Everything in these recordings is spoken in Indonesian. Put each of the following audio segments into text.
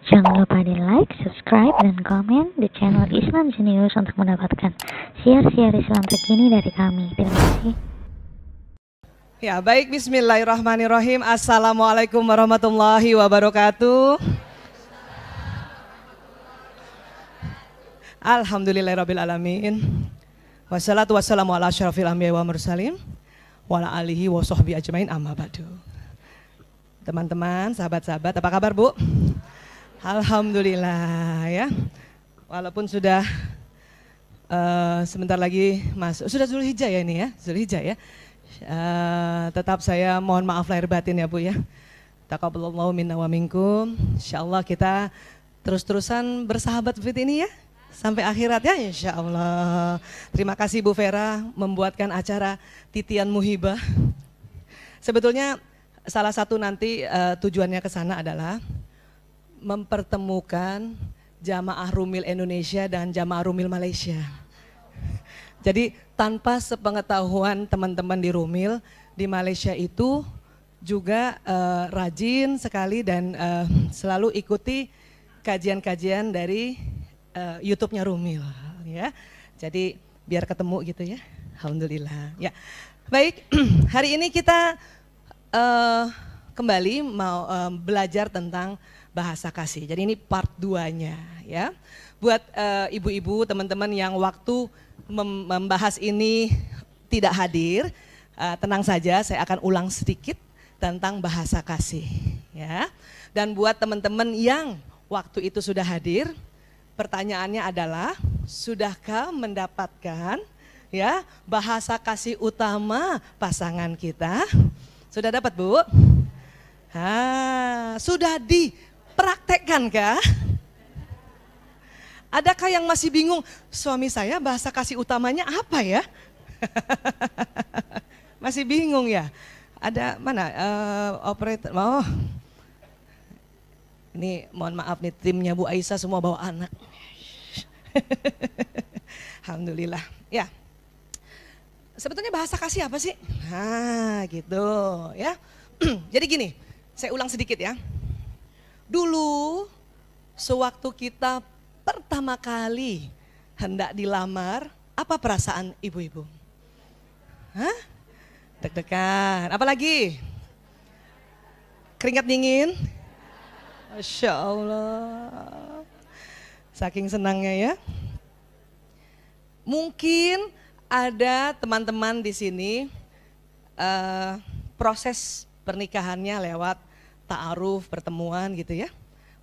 Jangan lupa di like, subscribe, dan komen di channel Islam Genius untuk mendapatkan siar-siar Islam terkini dari kami. Terima kasih. Ya baik, bismillahirrahmanirrahim. Assalamualaikum warahmatullahi wabarakatuh. Alhamdulillahirrabbilalamin. Wassalatu wassalamu ala asyrafil anbiya wa mursalin wa ala alihi wa sahbihi ajmain, amma ba'du. Teman-teman, sahabat-sahabat, apa kabar Bu? Alhamdulillah ya. Walaupun sudah sebentar lagi masuk, sudah Zulhijjah ya ini ya, Zulhijjah ya. Tetap saya mohon maaf lahir batin ya Bu ya. Taqabbalallahu minna wa minkum. Insyaallah kita terus-terusan bersahabat seperti ini ya. Sampai akhirat ya insyaallah. Terima kasih Bu Vera membuatkan acara Titian Muhibah. Sebetulnya salah satu nanti tujuannya ke sana adalah mempertemukan jamaah Rumil Indonesia dan jamaah Rumil Malaysia. Jadi tanpa sepengetahuan teman-teman di Rumil, di Malaysia itu juga rajin sekali dan selalu ikuti kajian-kajian dari YouTube-nya Rumil ya. Jadi biar ketemu gitu ya. Alhamdulillah. Ya. Baik, hari ini kita kembali mau belajar tentang bahasa kasih. Jadi ini part 2-nya ya. Buat ibu-ibu, teman-teman yang waktu membahas ini tidak hadir, tenang saja, saya akan ulang sedikit tentang bahasa kasih ya. Dan buat teman-teman yang waktu itu sudah hadir, pertanyaannya adalah, sudahkah mendapatkan ya bahasa kasih utama pasangan kita? Sudah dapat Bu? Sudah dipraktekkan kah? Adakah yang masih bingung, suami saya bahasa kasih utamanya apa ya? Masih bingung ya? Ada mana operator? Oh, ini mohon maaf nih, timnya Bu Aisyah semua bawa anak. Alhamdulillah. Ya. Sebetulnya bahasa kasih apa sih? Gitu ya. Jadi gini, saya ulang sedikit ya. Dulu sewaktu kita pertama kali hendak dilamar, apa perasaan ibu-ibu? Deg-degan. Apalagi? Keringat dingin? Masya Allah, saking senangnya ya. Mungkin ada teman-teman di sini proses pernikahannya lewat ta'aruf, pertemuan gitu ya.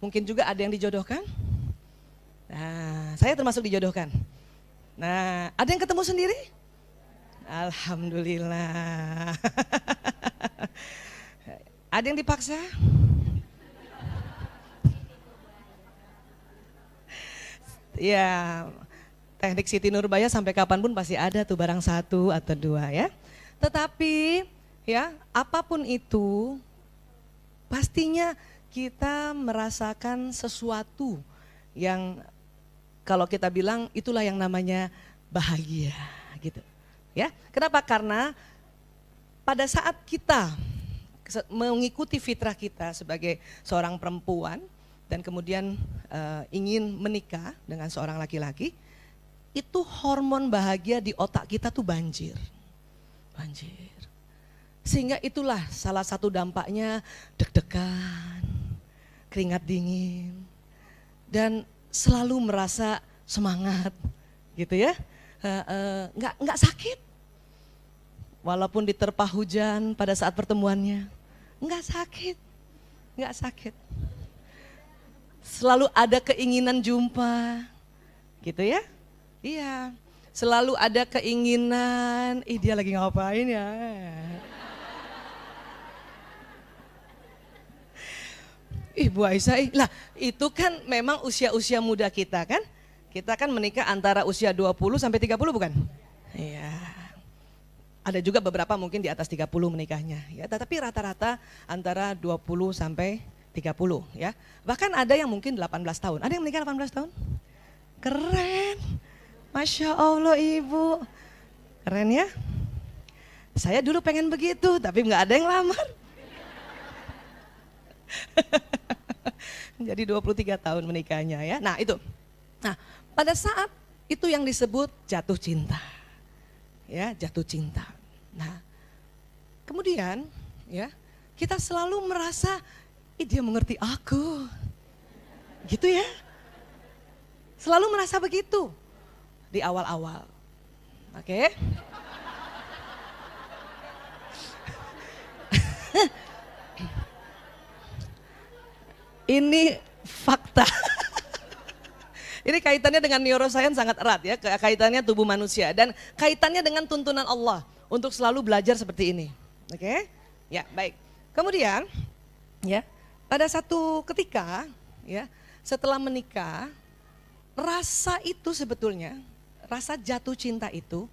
Mungkin juga ada yang dijodohkan. Nah, saya termasuk dijodohkan. Nah, ada yang ketemu sendiri? Alhamdulillah. Ada yang dipaksa? Ya, teknik Siti Nurbaya sampai kapanpun pasti ada tuh barang satu atau dua ya. Tetapi ya apapun itu pastinya kita merasakan sesuatu yang kalau kita bilang itulah yang namanya bahagia gitu. Ya, kenapa? Karena pada saat kita mengikuti fitrah kita sebagai seorang perempuan dan kemudian ingin menikah dengan seorang laki-laki, itu hormon bahagia di otak kita tuh banjir. Sehingga itulah salah satu dampaknya deg-degan, keringat dingin, dan selalu merasa semangat gitu ya. Nggak sakit. Walaupun diterpa hujan pada saat pertemuannya, nggak sakit. Selalu ada keinginan jumpa, gitu ya? Iya, selalu ada keinginan, dia lagi ngapain ya? Bu Aisyah, lah itu kan memang usia-usia muda kita kan? Kita kan menikah antara usia 20 sampai 30 bukan? Iya. Ada juga beberapa mungkin di atas 30 menikahnya, ya. Tetapi rata-rata antara 20 sampai 30 ya. Bahkan ada yang mungkin 18 tahun. Ada yang menikah 18 tahun? Keren. Masya Allah Ibu. Keren ya. Saya dulu pengen begitu tapi nggak ada yang lamar. Jadi 23 tahun menikahnya ya. Nah itu. Nah pada saat itu yang disebut jatuh cinta. Ya, jatuh cinta. Nah kemudian ya kita selalu merasa, dia mengerti aku. Gitu ya. Selalu merasa begitu di awal-awal. Oke. Ini fakta. Ini kaitannya dengan neuroscience sangat erat ya, kaitannya tubuh manusia dan kaitannya dengan tuntunan Allah untuk selalu belajar seperti ini. Oke? Ya, baik. Kemudian ya, pada satu ketika ya, setelah menikah, rasa itu sebetulnya, rasa jatuh cinta itu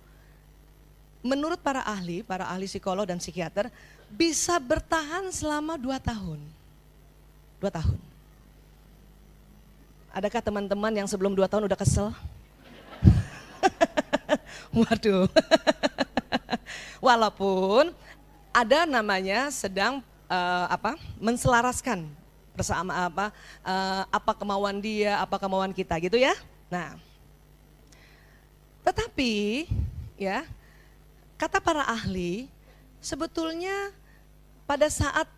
menurut para ahli psikolog dan psikiater bisa bertahan selama 2 tahun. 2 tahun. Adakah teman-teman yang sebelum 2 tahun udah kesel? Waduh. Walaupun ada namanya sedang menselaraskan bersama apa kemauan dia, apa kemauan kita gitu ya. Nah, tetapi ya kata para ahli sebetulnya pada saat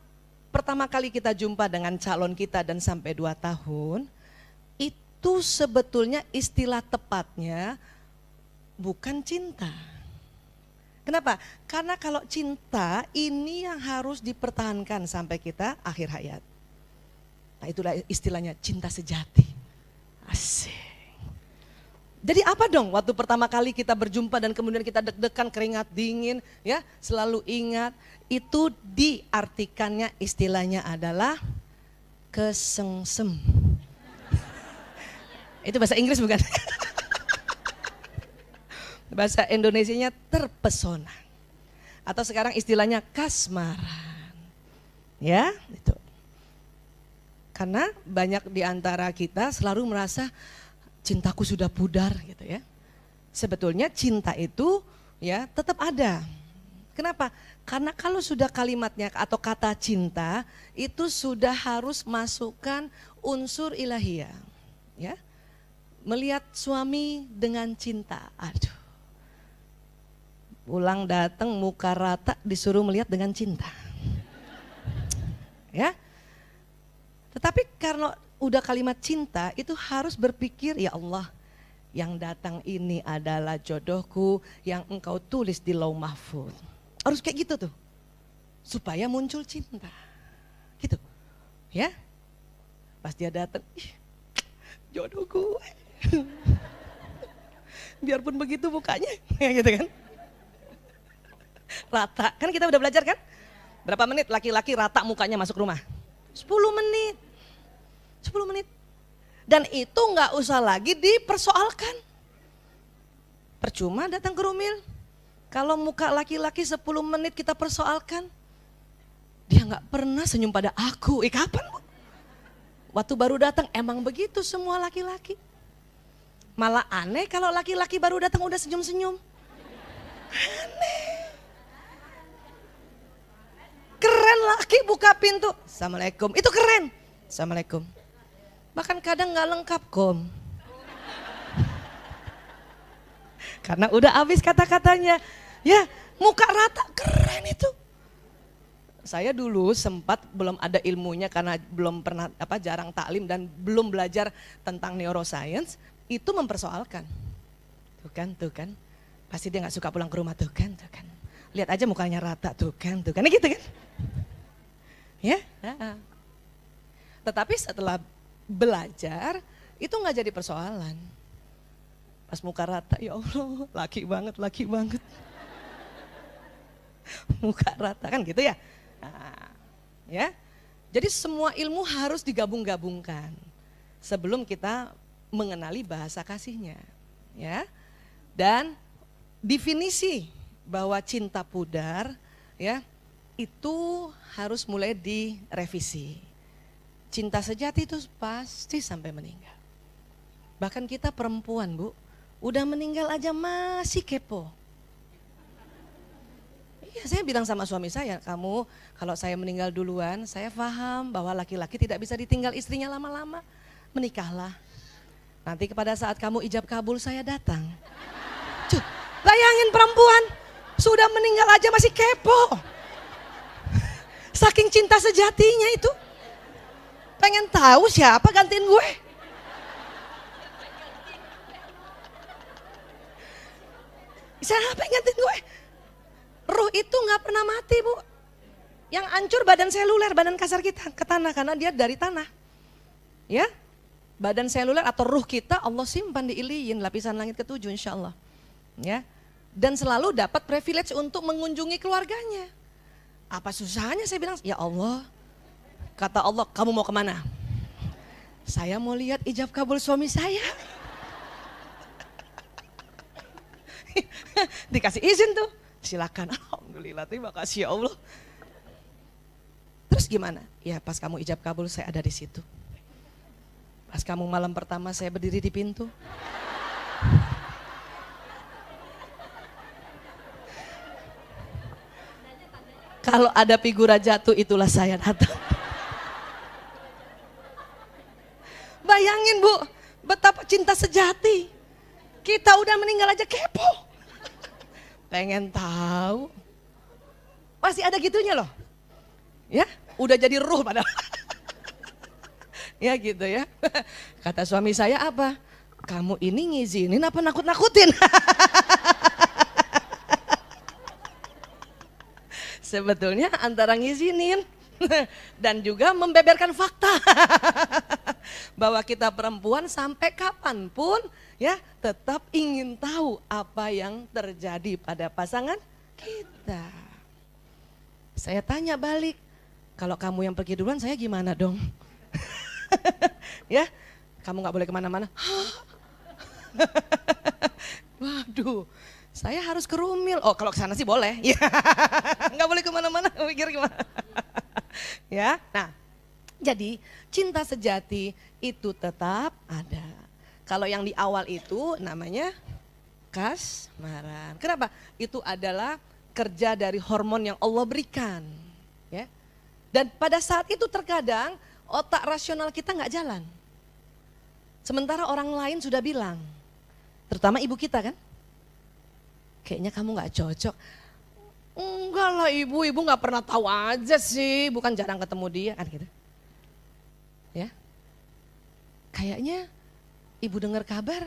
pertama kali kita jumpa dengan calon kita dan sampai 2 tahun, itu sebetulnya istilah tepatnya bukan cinta. Kenapa? Karena kalau cinta ini yang harus dipertahankan sampai kita akhir hayat. Nah itulah istilahnya cinta sejati. Asik. Jadi apa dong waktu pertama kali kita berjumpa dan kemudian kita deg-degan, keringat dingin, ya selalu ingat, itu diartikannya istilahnya adalah kesengsem. Itu bahasa Inggris bukan? Bahasa Indonesianya terpesona. Atau sekarang istilahnya kasmaran. Ya, itu. Karena banyak di antara kita selalu merasa cintaku sudah pudar gitu ya. Sebetulnya cinta itu ya tetap ada. Kenapa? Karena kalau sudah kalimatnya atau kata cinta itu sudah harus masukkan unsur ilahiyah. Ya. Melihat suami dengan cinta. Aduh. Pulang datang muka rata disuruh melihat dengan cinta. Ya. Tetapi karena udah kalimat cinta itu harus berpikir, ya Allah, yang datang ini adalah jodohku yang engkau tulis di Lauh Mahfuz. Harus kayak gitu tuh. Supaya muncul cinta. Gitu. Ya. Pas dia datang, jodohku. Biarpun begitu mukanya, gitu kan. Rata, kan kita udah belajar kan? Berapa menit laki-laki rata mukanya masuk rumah? 10 menit. 10 menit. Dan itu nggak usah lagi dipersoalkan. Percuma datang ke Rumil. Kalau muka laki-laki 10 menit kita persoalkan. Dia nggak pernah senyum pada aku. Kapan Bu? Waktu baru datang emang begitu semua laki-laki. Malah aneh kalau laki-laki baru datang udah senyum-senyum. Aneh. Keren laki buka pintu. Assalamualaikum. Itu keren. Assalamualaikum. Bahkan kadang nggak lengkap kom. Karena udah habis kata-katanya. Ya muka rata keren itu. Saya dulu sempat belum ada ilmunya karena belum pernah jarang taklim dan belum belajar tentang neuroscience. Itu mempersoalkan. Tuh kan. Pasti dia nggak suka pulang ke rumah tuh kan. Lihat aja mukanya rata tuh kan. Gitu kan. Ya. Tetapi setelah belajar itu nggak jadi persoalan. Pas muka rata, ya Allah, laki banget. Muka rata kan gitu ya. Nah, ya. Jadi semua ilmu harus digabung-gabungkan sebelum kita mengenali bahasa kasihnya, ya. Dan definisi bahwa cinta pudar, ya, itu harus mulai direvisi. Cinta sejati itu pasti sampai meninggal. Bahkan kita perempuan Bu, udah meninggal aja masih kepo. Iya, saya bilang sama suami saya, kamu kalau saya meninggal duluan, saya paham bahwa laki-laki tidak bisa ditinggal istrinya lama-lama. Menikahlah. Nanti pada saat kamu ijab kabul saya datang. Cuh, bayangin perempuan sudah meninggal aja masih kepo. Saking cinta sejatinya itu. Pengen tahu siapa gantiin gue. Siapa yang gantiin gue? Ruh itu nggak pernah mati, Bu. Yang hancur badan seluler, badan kasar kita ke tanah karena dia dari tanah. Ya, badan seluler atau ruh kita Allah simpan di Iliyin, lapisan langit ketujuh insya Allah. Ya, dan selalu dapat privilege untuk mengunjungi keluarganya. Apa susahnya saya bilang, ya Allah, kata Allah, kamu mau kemana? Saya mau lihat ijab kabul suami saya. Dikasih izin tuh, silakan. Alhamdulillah, terima kasih ya Allah. Terus gimana? Ya pas kamu ijab kabul saya ada di situ. Pas kamu malam pertama saya berdiri di pintu. Kalau ada figura jatuh itulah saya datang. Bayangin Bu, betapa cinta sejati. Kita udah meninggal aja kepo. Pengen tahu. Masih ada gitunya loh. Ya, udah jadi ruh padahal. Ya gitu ya. Kata suami saya apa? Kamu ini ngizinin apa nakut-nakutin? Sebetulnya antara ngizinin dan juga membeberkan fakta. Bahwa kita perempuan sampai kapanpun ya tetap ingin tahu apa yang terjadi pada pasangan kita. Saya tanya balik, kalau kamu yang pergi duluan saya gimana dong? Ya, kamu gak boleh kemana-mana. Waduh, saya harus ke Rumil. Oh kalau ke sana sih boleh. Ya, nggak boleh kemana-mana. Mikir gimana? Ya, nah, jadi cinta sejati itu tetap ada. Kalau yang di awal itu namanya kasmaran. Kenapa? Itu adalah kerja dari hormon yang Allah berikan. Ya. Dan pada saat itu terkadang otak rasional kita nggak jalan. Sementara orang lain sudah bilang, terutama ibu kita kan, kayaknya kamu nggak cocok. Enggak lah ibu nggak pernah tahu aja sih, bukan jarang ketemu dia kan gitu. Ya, kayaknya ibu dengar kabar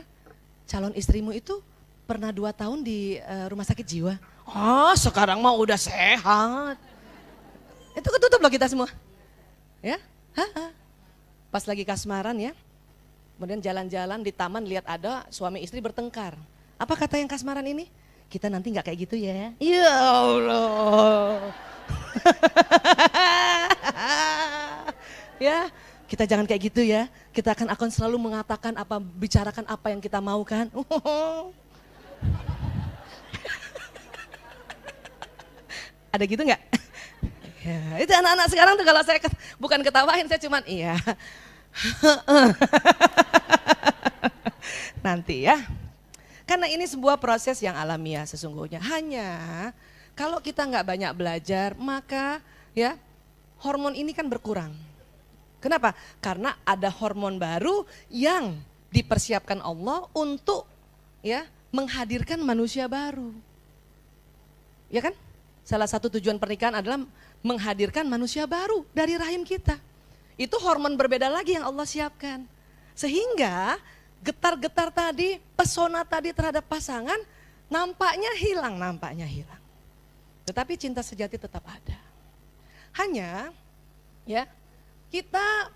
calon istrimu itu pernah 2 tahun di rumah sakit jiwa. Oh sekarang mah udah sehat. Itu ketutup loh kita semua. Ya, pas lagi kasmaran ya. Kemudian jalan-jalan di taman lihat ada suami istri bertengkar. Apa kata yang kasmaran ini? Kita nanti nggak kayak gitu ya. Ya Allah. Ya, kita jangan kayak gitu ya. Kita akan selalu mengatakan apa, bicarakan apa yang kita mau kan. Ada gitu nggak? Ya, itu anak-anak sekarang tuh kalau saya bukan ketawain, saya cuman iya. Nanti ya. Karena ini sebuah proses yang alamiah sesungguhnya. Hanya kalau kita nggak banyak belajar, maka ya hormon ini kan berkurang. Kenapa? Karena ada hormon baru yang dipersiapkan Allah untuk ya menghadirkan manusia baru. Ya kan? Salah satu tujuan pernikahan adalah menghadirkan manusia baru dari rahim kita. Itu hormon berbeda lagi yang Allah siapkan. Sehingga getar-getar tadi, pesona tadi terhadap pasangan nampaknya hilang. Tetapi cinta sejati tetap ada. Hanya ya kita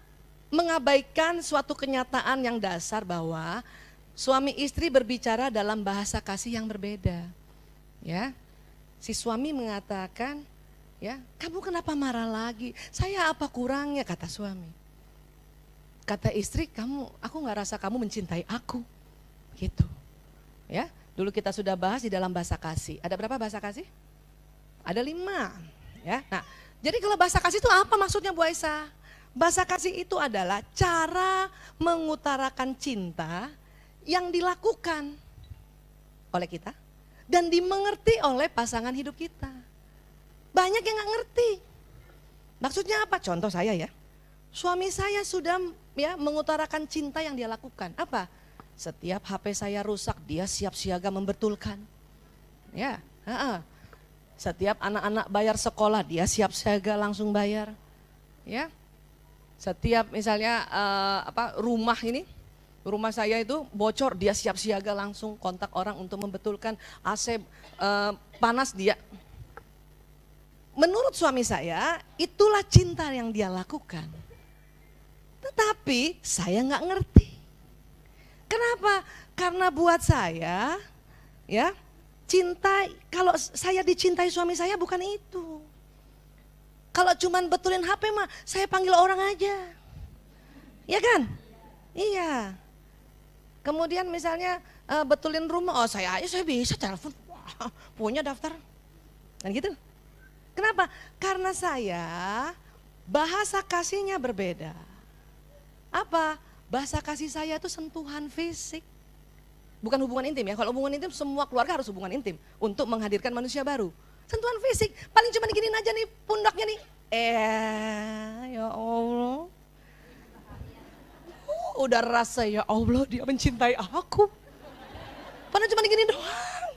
mengabaikan suatu kenyataan yang dasar bahwa suami istri berbicara dalam bahasa kasih yang berbeda. Ya. Si suami mengatakan, ya, kamu kenapa marah lagi? Saya apa kurangnya, kata suami. Kata istri, aku nggak rasa kamu mencintai aku, gitu. Ya, dulu kita sudah bahas di dalam bahasa kasih. Ada berapa bahasa kasih? Ada 5. Ya, nah, jadi kalau bahasa kasih itu apa maksudnya Bu Aisyah? Bahasa kasih itu adalah cara mengutarakan cinta yang dilakukan oleh kita dan dimengerti oleh pasangan hidup kita. banyak yang nggak ngerti. Maksudnya apa? Contoh saya ya, suami saya sudah ya mengutarakan cinta yang dia lakukan. Apa? Setiap HP saya rusak, dia siap siaga membetulkan. Ya, setiap anak-anak bayar sekolah, dia siap siaga langsung bayar. Ya, setiap misalnya rumah saya itu bocor, dia siap siaga langsung kontak orang untuk membetulkan. AC panas, dia. Menurut suami saya, itulah cinta yang dia lakukan. Tetapi saya nggak ngerti. Kenapa? Karena buat saya, ya, cinta, kalau saya dicintai suami saya bukan itu. Kalau cuman betulin HP mah, saya panggil orang aja. Ya kan? Iya. Kemudian misalnya betulin rumah, oh saya bisa telepon, wah, punya daftar. Dan gitu. Kenapa? Karena saya bahasa kasihnya berbeda. Apa? Bahasa kasih saya itu sentuhan fisik. Bukan hubungan intim ya, kalau hubungan intim semua keluarga harus hubungan intim untuk menghadirkan manusia baru. Sentuhan fisik, paling cuma diginiin aja nih pundaknya nih. Ya Allah. Udah rasa ya Allah dia mencintai aku. Padahal cuma diginiin doang.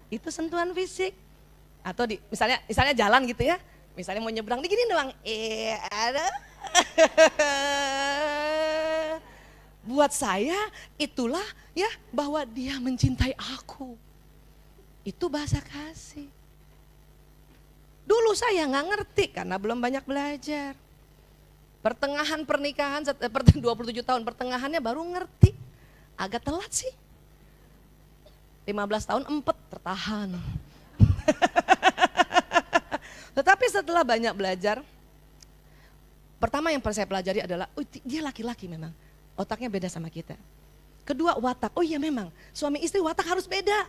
Itu sentuhan fisik. Atau misalnya jalan gitu ya. Misalnya mau nyebrang diginiin doang. Ada. Buat saya itulah ya bahwa dia mencintai aku. Itu bahasa kasih. Dulu saya nggak ngerti karena belum banyak belajar. Pertengahan pernikahan, 27 tahun pertengahannya baru ngerti. Agak telat sih. 15 tahun empet tertahan. Tetapi setelah banyak belajar, pertama yang saya pelajari adalah, dia laki-laki memang. Otaknya beda sama kita. Kedua, watak. Oh iya memang, suami istri watak harus beda.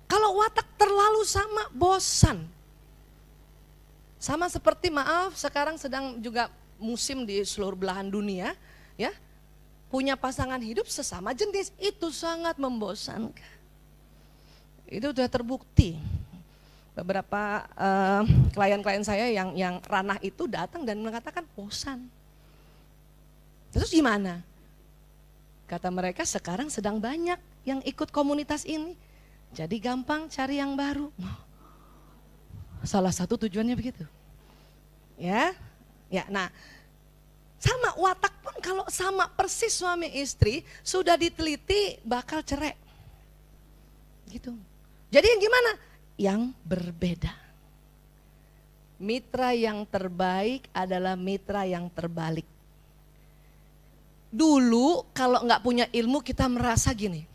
Kalau watak terlalu sama, bosan. Sama seperti sekarang sedang juga musim di seluruh belahan dunia, ya, punya pasangan hidup sesama jenis, itu sangat membosankan. Itu sudah terbukti. Beberapa klien-klien saya yang ranah itu datang dan mengatakan bosan. Terus gimana? Kata mereka sekarang sedang banyak yang ikut komunitas ini. Jadi gampang cari yang baru. Salah satu tujuannya begitu. Ya, nah sama watak pun kalau sama persis suami istri sudah diteliti bakal cerai. Gitu. Jadi yang gimana? Yang berbeda. Mitra yang terbaik adalah mitra yang terbalik. Dulu kalau nggak punya ilmu kita merasa gini,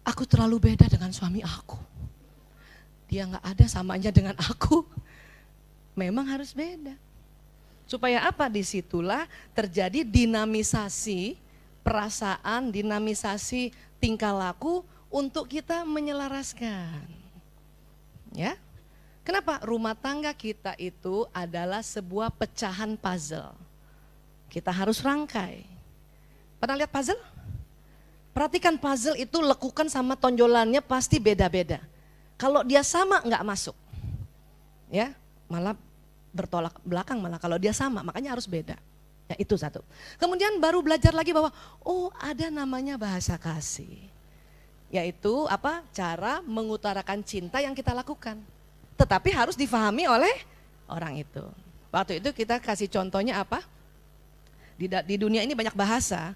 aku terlalu beda dengan suami aku. Dia nggak ada samanya dengan aku. Memang harus beda. Supaya apa? Disitulah terjadi dinamisasi perasaan, dinamisasi tingkah laku untuk kita menyelaraskan. Ya. Kenapa? Rumah tangga kita itu adalah sebuah pecahan puzzle. Kita harus rangkai. Pernah lihat puzzle? Perhatikan puzzle itu lekukan sama tonjolannya pasti beda-beda. Kalau dia sama nggak masuk. Ya, malah bertolak belakang malah kalau dia sama, makanya harus beda. Ya, itu satu. Kemudian baru belajar lagi bahwa ada namanya bahasa kasih. Yaitu apa? Cara mengutarakan cinta yang kita lakukan. Tetapi harus difahami oleh orang itu. Waktu itu kita kasih contohnya apa? Di dunia ini banyak bahasa.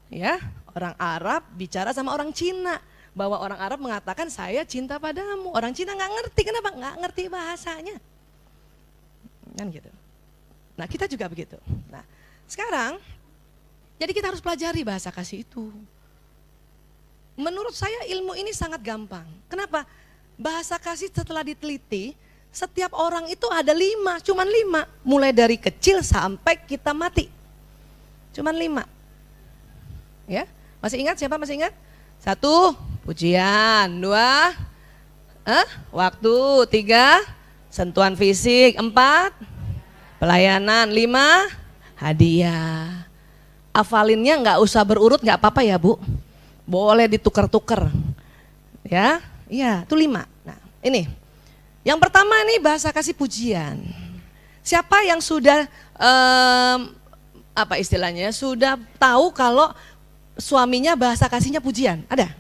Ya, orang Arab bicara sama orang Cina. Bahwa orang Arab mengatakan saya cinta padamu. Orang Cina nggak ngerti, kenapa? Nggak ngerti bahasanya. Kan gitu. Nah kita juga begitu. Nah sekarang, jadi kita harus pelajari bahasa kasih itu. Menurut saya ilmu ini sangat gampang. Kenapa? Bahasa kasih setelah diteliti, setiap orang itu ada 5, cuman 5. Mulai dari kecil sampai kita mati. Cuman 5. Ya, masih ingat siapa masih ingat? 1, pujian. 2, waktu. 3, sentuhan fisik. 4, pelayanan. 5, hadiah. Hafalinnya nggak usah berurut, nggak apa-apa ya Bu. Boleh ditukar-tukar. Ya, iya itu 5. Nah, Ini, yang pertama ini bahasa kasih pujian. Siapa yang sudah apa istilahnya, sudah tahu kalau suaminya bahasa kasihnya pujian? Ada?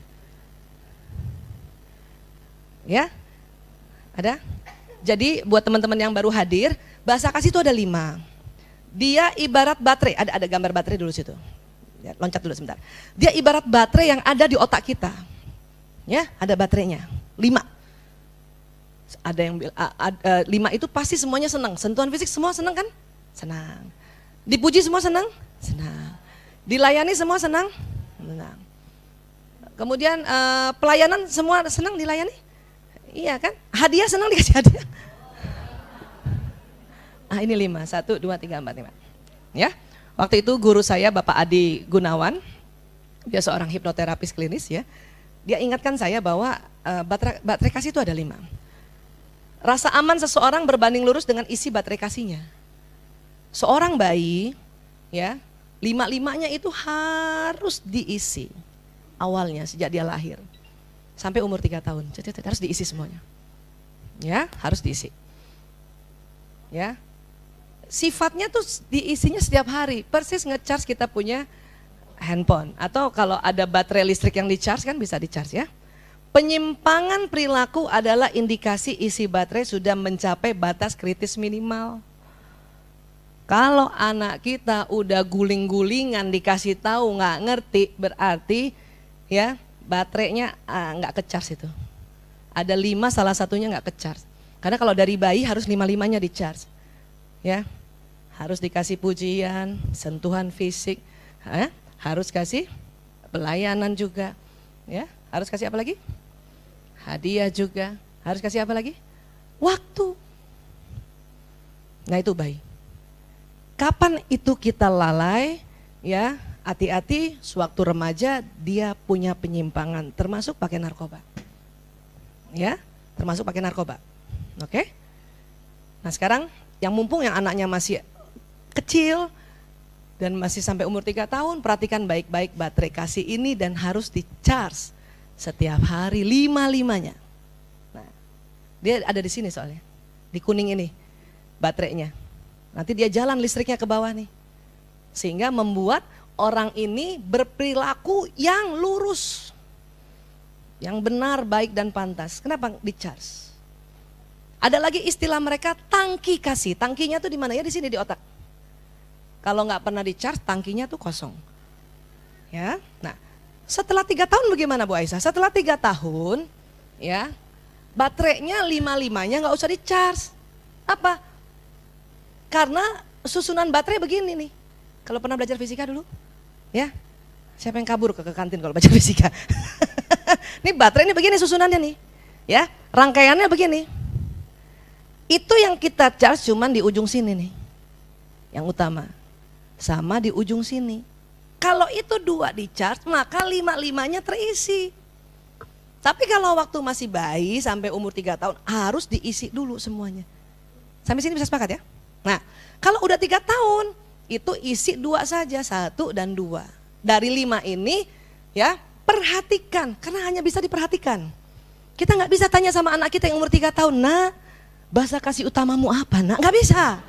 Ya, ada? Jadi buat teman-teman yang baru hadir, bahasa kasih itu ada 5. Dia ibarat baterai, ada gambar baterai dulu situ. Ya, loncat dulu sebentar. Dia ibarat baterai yang ada di otak kita. Ya, ada baterainya, 5. Ada yang 5 itu pasti semuanya senang. Sentuhan fisik semua senang kan? Senang. Dipuji semua senang? Senang. Dilayani semua senang? Senang. Kemudian pelayanan semua senang dilayani? Iya kan? Hadiah senang dikasih hadiah? Ah ini 5, 1, 2, 3, 4, 5. Ya, waktu itu guru saya Bapak Adi Gunawan, dia seorang hipnoterapis klinis ya. Dia ingatkan saya bahwa baterai kasih itu ada 5. Rasa aman seseorang berbanding lurus dengan isi baterai kasihnya. Seorang bayi ya, 5-5-nya itu harus diisi awalnya sejak dia lahir. Sampai umur 3 tahun, harus diisi semuanya. Ya, harus diisi. Ya. Sifatnya tuh diisinya setiap hari, persis nge-charge kita punya handphone. Atau kalau ada baterai listrik yang di-charge kan bisa di-charge ya. Penyimpangan perilaku adalah indikasi isi baterai sudah mencapai batas kritis minimal. Kalau anak kita udah guling-gulingan dikasih tahu nggak ngerti, berarti ya baterainya nggak ke-charge itu. Ada 5 salah satunya nggak ke-charge. Karena kalau dari bayi harus 5-5-nya di-charge. Ya, harus dikasih pujian, sentuhan fisik, harus kasih pelayanan juga. Ya, harus kasih apa lagi? Hadiah juga. Harus kasih apa lagi? Waktu. Nah itu bayi. Kapan itu kita lalai? Ya, hati-hati sewaktu remaja dia punya penyimpangan, termasuk pakai narkoba. Ya, termasuk pakai narkoba. Oke? Nah sekarang yang mumpung yang anaknya masih kecil dan masih sampai umur 3 tahun, perhatikan baik-baik baterai kasih ini dan harus di-charge setiap hari 5-5-nya. Nah, dia ada di sini soalnya, di kuning ini baterainya. Nanti dia jalan listriknya ke bawah nih, sehingga membuat orang ini berperilaku yang lurus, yang benar, baik dan pantas. Kenapa di-charge? Ada lagi istilah mereka tangki kasih. Tangkinya tuh di mana ya? Di sini di otak. Kalau nggak pernah di-charge, tangkinya tuh kosong. Ya, nah setelah 3 tahun bagaimana Bu Aisyah? Setelah 3 tahun, ya baterainya 5-5-nya nggak usah di-charge. Apa? Karena susunan baterai begini nih. Kalau pernah belajar fisika dulu, ya siapa yang kabur ke kantin kalau belajar fisika? Ini baterai ini begini susunannya nih, ya rangkaiannya begini. Itu yang kita charge cuman di ujung sini nih, yang utama, sama di ujung sini. Kalau itu 2 di charge maka 5-5-nya terisi. Tapi kalau waktu masih bayi sampai umur 3 tahun harus diisi dulu semuanya. Sampai sini bisa sepakat ya? Nah, kalau udah 3 tahun itu isi 2 saja, 1 dan 2. Dari 5 ini ya perhatikan, karena hanya bisa diperhatikan. Kita nggak bisa tanya sama anak kita yang umur 3 tahun, nah bahasa kasih utamamu apa? Nah, nggak bisa.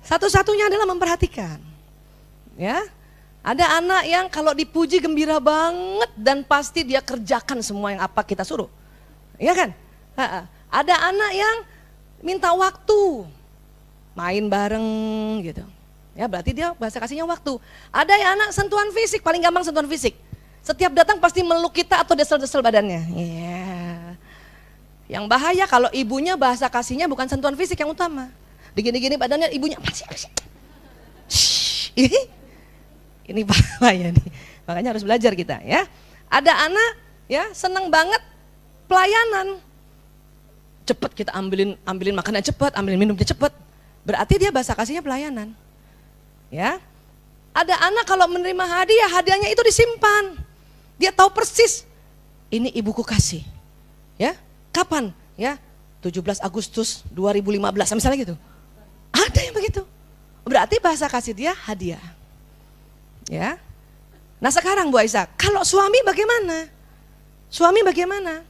Satu-satunya adalah memperhatikan. Ya, ada anak yang kalau dipuji gembira banget dan pasti dia kerjakan semua yang apa kita suruh. Ya kan? Ada anak yang minta waktu, main bareng gitu. Ya berarti dia bahasa kasihnya waktu. Ada yang anak sentuhan fisik, paling gampang sentuhan fisik. Setiap datang pasti meluk kita atau desel-desel badannya. Yeah. Yang bahaya kalau ibunya bahasa kasihnya bukan sentuhan fisik yang utama. Digini-gini badannya ibunya. Ini bahaya nih. Makanya harus belajar kita ya. Ada anak ya senang banget pelayanan. Cepet kita ambilin makanan cepet, ambilin minumnya cepet. Berarti dia bahasa kasihnya pelayanan. Ya. Ada anak kalau menerima hadiah, hadiahnya itu disimpan. Dia tahu persis ini ibuku kasih. Ya. Kapan? Ya. 17 Agustus 2015 misalnya gitu. Ada yang begitu. Berarti bahasa kasih dia hadiah. Ya. Nah, sekarang Bu Aisyah, kalau suami bagaimana? Suami bagaimana?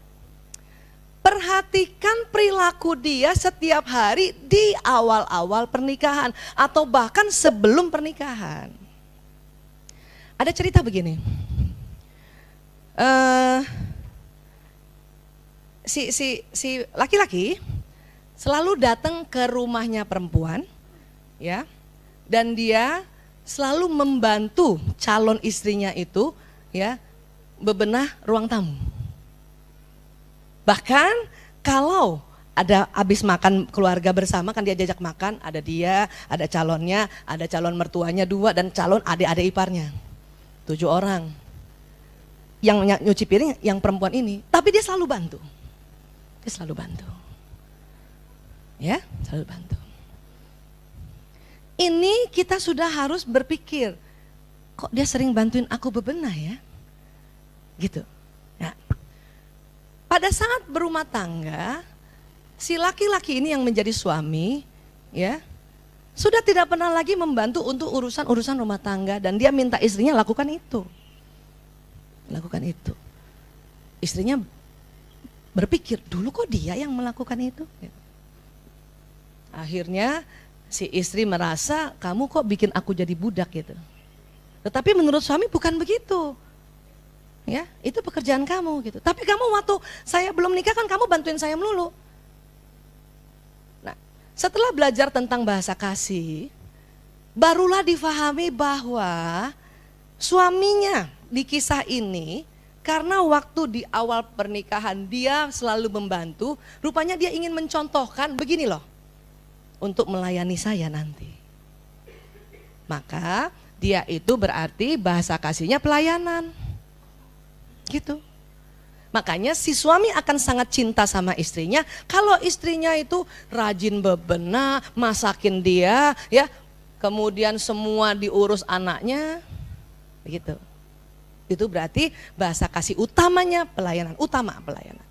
Perhatikan perilaku dia setiap hari di awal-awal pernikahan atau bahkan sebelum pernikahan. Ada cerita begini. Si laki-laki selalu datang ke rumahnya perempuan, ya, dan dia selalu membantu calon istrinya itu, ya, bebenah ruang tamu. Bahkan kalau ada habis makan keluarga bersama kan dia jajak makan, ada dia, ada calonnya, ada calon mertuanya 2 dan calon adik-adik iparnya. 7 orang. Yang nyuci piring yang perempuan ini, tapi dia selalu bantu. Dia selalu bantu. Ya, selalu bantu. Ini kita sudah harus berpikir, kok dia sering bantuin aku bebenah ya? Gitu. Nah, pada saat berumah tangga, si laki-laki ini yang menjadi suami, ya, sudah tidak pernah lagi membantu untuk urusan-urusan rumah tangga dan dia minta istrinya lakukan itu. Lakukan itu. Istrinya berpikir, dulu kok dia yang melakukan itu? Akhirnya si istri merasa, kamu kok bikin aku jadi budak gitu. Tetapi menurut suami bukan begitu. Ya, itu pekerjaan kamu gitu. Tapi kamu waktu saya belum nikah kan kamu bantuin saya melulu. Nah, setelah belajar tentang bahasa kasih, barulah difahami bahwa suaminya di kisah ini karena waktu di awal pernikahan dia selalu membantu, rupanya dia ingin mencontohkan begini loh, untuk melayani saya nanti. Maka dia itu berarti bahasa kasihnya pelayanan. Gitu. Makanya si suami akan sangat cinta sama istrinya kalau istrinya itu rajin bebenah, masakin dia, ya. Kemudian semua diurus anaknya. Begitu. Itu berarti bahasa kasih utamanya pelayanan, utama pelayanan.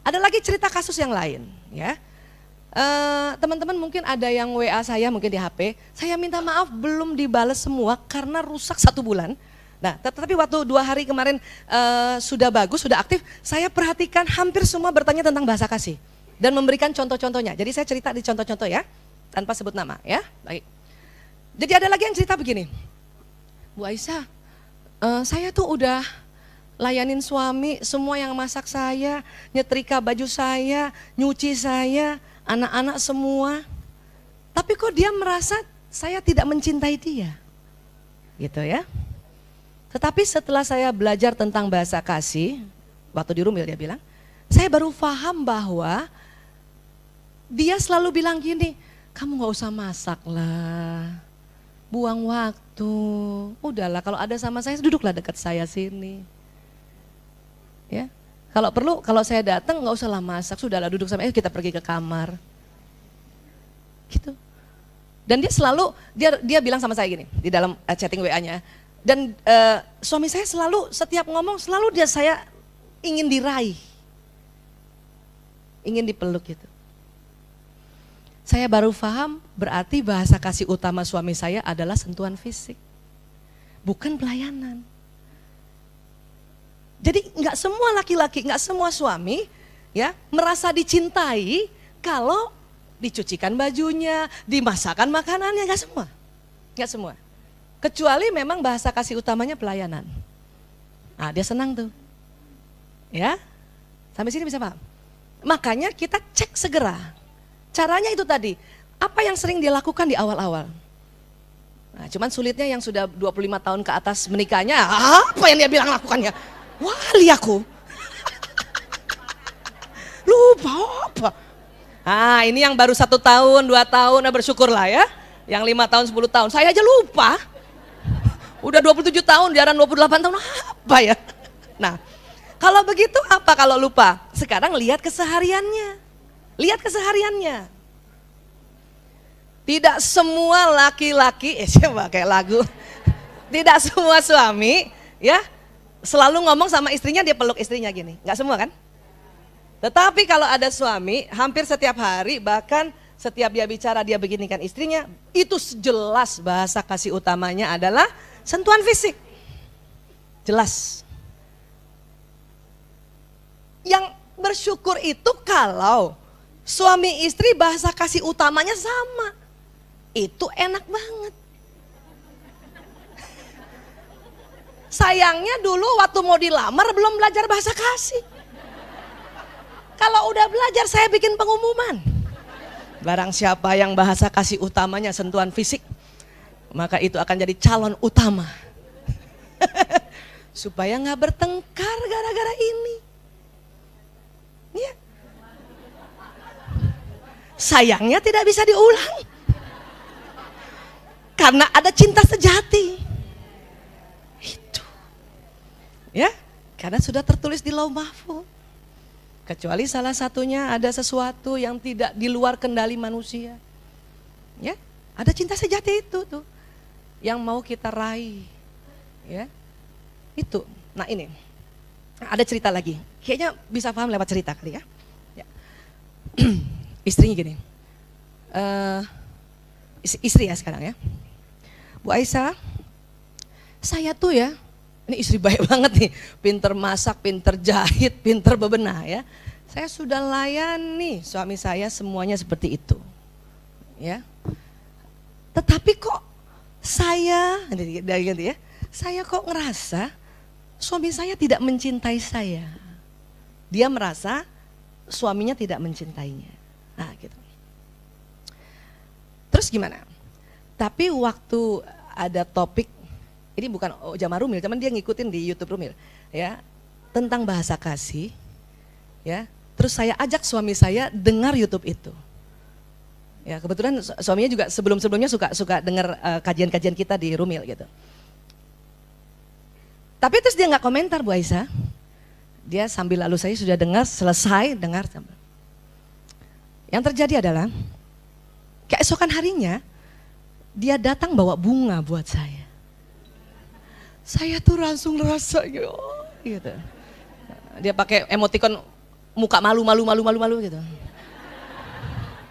Ada lagi cerita kasus yang lain, ya. Teman-teman mungkin ada yang WA saya mungkin di HP, saya minta maaf belum dibales semua karena rusak 1 bulan. Nah, tetapi waktu 2 hari kemarin sudah bagus, sudah aktif, saya perhatikan hampir semua bertanya tentang bahasa kasih dan memberikan contoh-contohnya. Jadi saya cerita di contoh-contoh ya, tanpa sebut nama ya. Baik. Jadi ada lagi yang cerita begini, Bu Aisyah, saya tuh udah layanin suami, semua yang masak saya, nyetrika baju saya, nyuci saya, anak-anak semua. Tapi kok dia merasa saya tidak mencintai dia, gitu ya. Tetapi setelah saya belajar tentang bahasa kasih, waktu di Rumil dia bilang, saya baru paham bahwa dia selalu bilang gini, kamu gak usah masak lah, buang waktu, udahlah kalau ada sama saya duduklah dekat saya sini. Ya, kalau perlu kalau saya datang gak usahlah masak, sudahlah duduk sama, kita pergi ke kamar. Gitu. Dan dia selalu, dia bilang sama saya gini, di dalam chatting WA-nya, dan suami saya selalu setiap ngomong selalu saya ingin diraih, ingin dipeluk gitu. Saya baru paham berarti bahasa kasih utama suami saya adalah sentuhan fisik, bukan pelayanan. Jadi nggak semua laki-laki, nggak semua suami ya merasa dicintai kalau dicucikan bajunya, dimasakkan makanannya, nggak semua, nggak semua. Kecuali memang bahasa kasih utamanya pelayanan. Nah dia senang tuh. Ya, sampai sini bisa paham? Makanya kita cek segera. Caranya itu tadi, apa yang sering dia lakukan di awal-awal. Nah cuman sulitnya yang sudah 25 tahun ke atas menikahnya, apa yang dia bilang lakukannya? Wali aku. Lupa apa. Nah ini yang baru 1 tahun, 2 tahun, nah bersyukurlah ya. Yang 5 tahun, 10 tahun, saya aja lupa. Udah 27 tahun, jarang 28 tahun, apa ya? Nah, kalau begitu apa kalau lupa? Sekarang lihat kesehariannya. Lihat kesehariannya. Tidak semua laki-laki, coba kayak lagu. Tidak semua suami, ya, selalu ngomong sama istrinya, dia peluk istrinya gini. Enggak semua kan? Tetapi kalau ada suami, hampir setiap hari, bahkan setiap dia bicara, dia beginikan istrinya, itu jelas bahasa kasih utamanya adalah sentuhan fisik. Jelas. Yang bersyukur itu kalau suami istri bahasa kasih utamanya sama. Itu enak banget. Sayangnya dulu waktu mau dilamar belum belajar bahasa kasih. Kalau udah belajar saya bikin pengumuman. Barang siapa yang bahasa kasih utamanya sentuhan fisik, maka itu akan jadi calon utama. Supaya nggak bertengkar gara-gara ini. Ya. Sayangnya tidak bisa diulang. Karena ada cinta sejati. Itu. Ya, karena sudah tertulis di Lauh Mahfuz. Kecuali salah satunya ada sesuatu yang tidak di luar kendali manusia. Ya, ada cinta sejati itu tuh yang mau kita raih. Ya. Itu. Nah, ini. Ada cerita lagi. Kayaknya bisa paham lewat cerita kali ya. Ya. Istrinya gini. Istri ya sekarang ya. Bu Aisyah, saya tuh ya, ini istri baik banget nih, pinter masak, pinter jahit, pinter bebenah ya. Saya sudah layani suami saya semuanya seperti itu. Ya. Tetapi kok saya, dari ganti ya, saya kok ngerasa suami saya tidak mencintai saya. Dia merasa suaminya tidak mencintainya. Nah gitu. Terus gimana? Tapi waktu ada topik, ini bukan Jamaah Rumil, cuman dia ngikutin di YouTube Rumil, ya, tentang bahasa kasih, ya. Terus saya ajak suami saya dengar YouTube itu. Ya, kebetulan suaminya juga sebelum-sebelumnya suka dengar kajian-kajian kita di Rumil gitu. Tapi terus dia nggak komentar, Bu Aisyah. Dia sambil lalu saya sudah dengar, selesai dengar. Yang terjadi adalah keesokan harinya dia datang bawa bunga buat saya. Saya tuh langsung ngerasa gitu. Dia pakai emoticon muka malu gitu.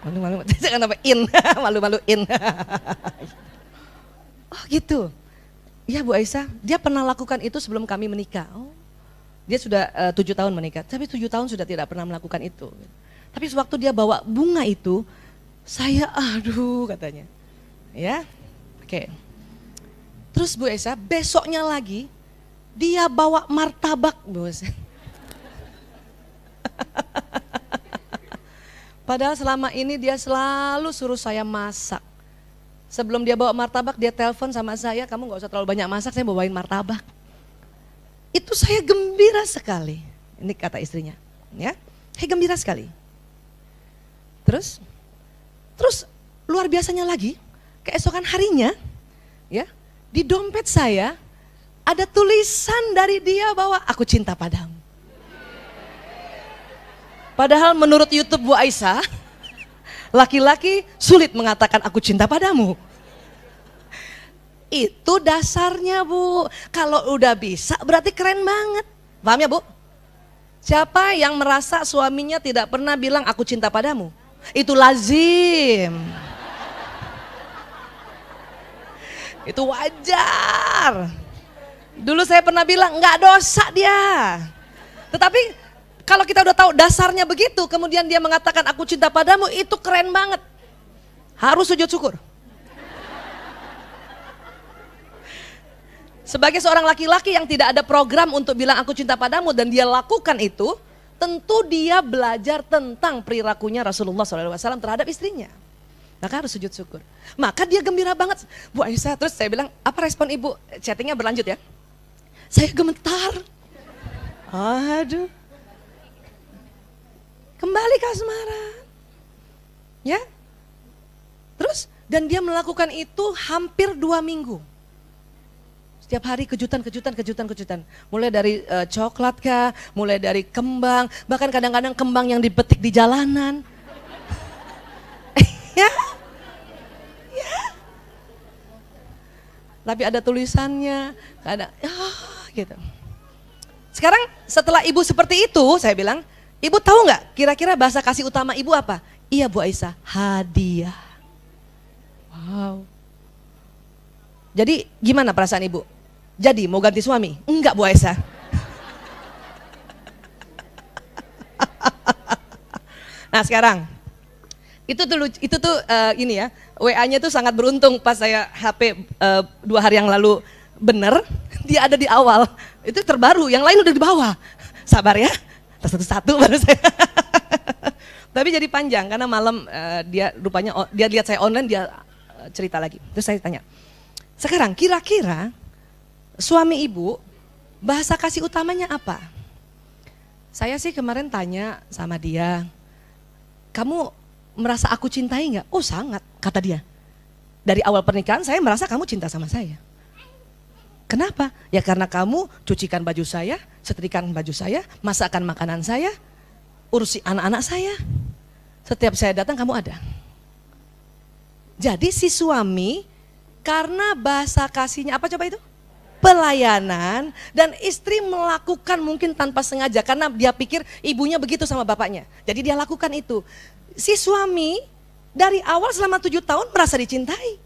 Malu. Jangan sampai in, malu-maluin. Oh gitu. Ya Bu Aisyah, dia pernah lakukan itu sebelum kami menikah. Oh, dia sudah 7 tahun menikah, tapi 7 tahun sudah tidak pernah melakukan itu. Tapi sewaktu dia bawa bunga itu, saya aduh katanya. Ya, oke. Terus Bu Aisyah, besoknya lagi dia bawa martabak, Bu Aisyah. Padahal selama ini dia selalu suruh saya masak. Sebelum dia bawa martabak, dia telepon sama saya, kamu gak usah terlalu banyak masak, saya bawain martabak. Itu saya gembira sekali. Ini kata istrinya, ya, saya gembira sekali. Terus luar biasanya lagi, keesokan harinya, ya, di dompet saya ada tulisan dari dia bahwa aku cinta padamu. Padahal menurut YouTube Bu Aisyah, laki-laki sulit mengatakan aku cinta padamu. Itu dasarnya Bu. Kalau udah bisa berarti keren banget. Paham ya Bu? Siapa yang merasa suaminya tidak pernah bilang aku cinta padamu? Itu lazim. Itu wajar. Dulu saya pernah bilang nggak dosa dia. Tetapi kalau kita udah tahu dasarnya begitu, kemudian dia mengatakan aku cinta padamu, itu keren banget. Harus sujud syukur. Sebagai seorang laki-laki yang tidak ada program untuk bilang aku cinta padamu dan dia lakukan itu, tentu dia belajar tentang perilakunya Rasulullah SAW terhadap istrinya. Maka harus sujud syukur. Maka dia gembira banget. Bu Aisyah, terus saya bilang, apa respon ibu? Chattingnya berlanjut ya. Saya gemetar. Aduh. Kembali ke asmara. Ya. Terus, dan dia melakukan itu hampir 2 minggu. Setiap hari kejutan. Mulai dari coklat kah, mulai dari kembang, bahkan kadang-kadang kembang yang dipetik di jalanan. Ya. Tapi ada tulisannya, ada gitu. Sekarang setelah ibu seperti itu, saya bilang, ibu tahu nggak kira-kira bahasa kasih utama ibu apa? Iya Bu Aisyah, hadiah. Wow. Jadi gimana perasaan ibu? Jadi mau ganti suami? Enggak Bu Aisyah. Nah sekarang, itu tuh ini ya, WA-nya tuh sangat beruntung pas saya HP 2 hari yang lalu bener, dia ada di awal. Itu terbaru, yang lain udah di bawah. Sabar ya, satu-satu baru saya. Tapi jadi panjang karena malam dia rupanya dia lihat saya online, dia cerita lagi. Terus saya tanya, sekarang kira-kira suami ibu bahasa kasih utamanya apa? Saya sih kemarin tanya sama dia, kamu merasa aku cintai nggak? Oh sangat, kata dia. Dari awal pernikahan saya merasa kamu cinta sama saya. Kenapa? Ya karena kamu cucikan baju saya, setrikaan baju saya, masakan makanan saya, urusi anak-anak saya. Setiap saya datang kamu ada. Jadi si suami karena bahasa kasihnya apa coba itu? Pelayanan, dan istri melakukan mungkin tanpa sengaja karena dia pikir ibunya begitu sama bapaknya. Jadi dia lakukan itu. Si suami dari awal selama 7 tahun merasa dicintai.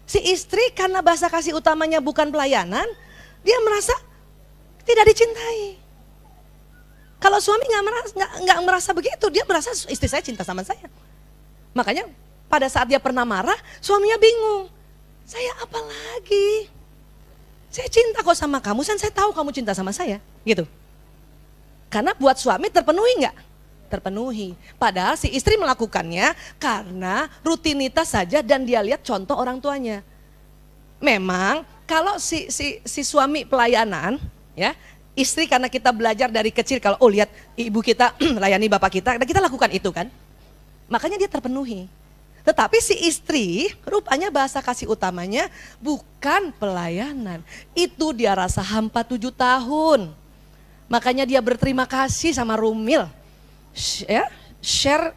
Si istri karena bahasa kasih utamanya bukan pelayanan, dia merasa tidak dicintai. Kalau suami nggak merasa begitu, dia merasa istri saya cinta sama saya. Makanya pada saat dia pernah marah, suaminya bingung. Saya apa lagi? Saya cinta kok sama kamu, dan saya tahu kamu cinta sama saya, gitu. Karena buat suami terpenuhi nggak? Terpenuhi. Padahal si istri melakukannya karena rutinitas saja dan dia lihat contoh orang tuanya. Memang kalau si suami pelayanan, ya istri karena kita belajar dari kecil kalau lihat ibu kita layani bapak kita, dan kita lakukan itu kan, makanya dia terpenuhi. Tetapi si istri rupanya bahasa kasih utamanya bukan pelayanan. Itu dia rasa hampa 7 tahun. Makanya dia berterima kasih sama Rumil. Share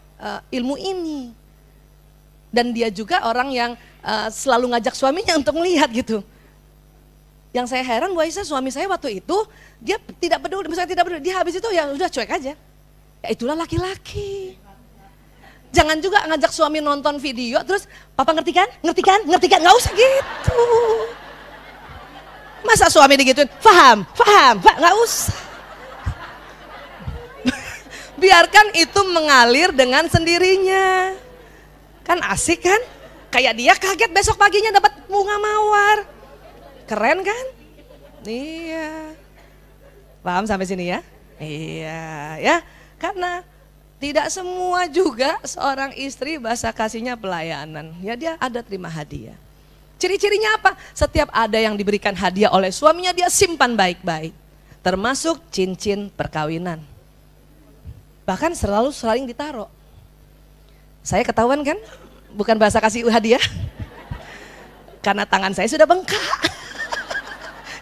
ilmu ini. Dan dia juga orang yang selalu ngajak suaminya untuk melihat gitu. Yang saya heran Bu Aisyah, suami saya waktu itu dia tidak peduli, misalnya tidak peduli, dia habis itu ya udah cuek aja. Ya itulah laki-laki. Jangan juga ngajak suami nonton video terus papa ngerti kan, nggak usah gitu. Masa suami digituin, paham, nggak usah. Biarkan itu mengalir dengan sendirinya. Kan asik kan? Kayak dia kaget besok paginya dapat bunga mawar. Keren kan? Iya. Paham sampai sini ya? Iya ya, karena tidak semua juga seorang istri bahasa kasihnya pelayanan. Ya dia ada terima hadiah. Ciri-cirinya apa? Setiap ada yang diberikan hadiah oleh suaminya dia simpan baik-baik. Termasuk cincin perkawinan. Bahkan selalu sering ditaruh. Saya ketahuan kan? Bukan bahasa kasih hadiah. Karena tangan saya sudah bengkak.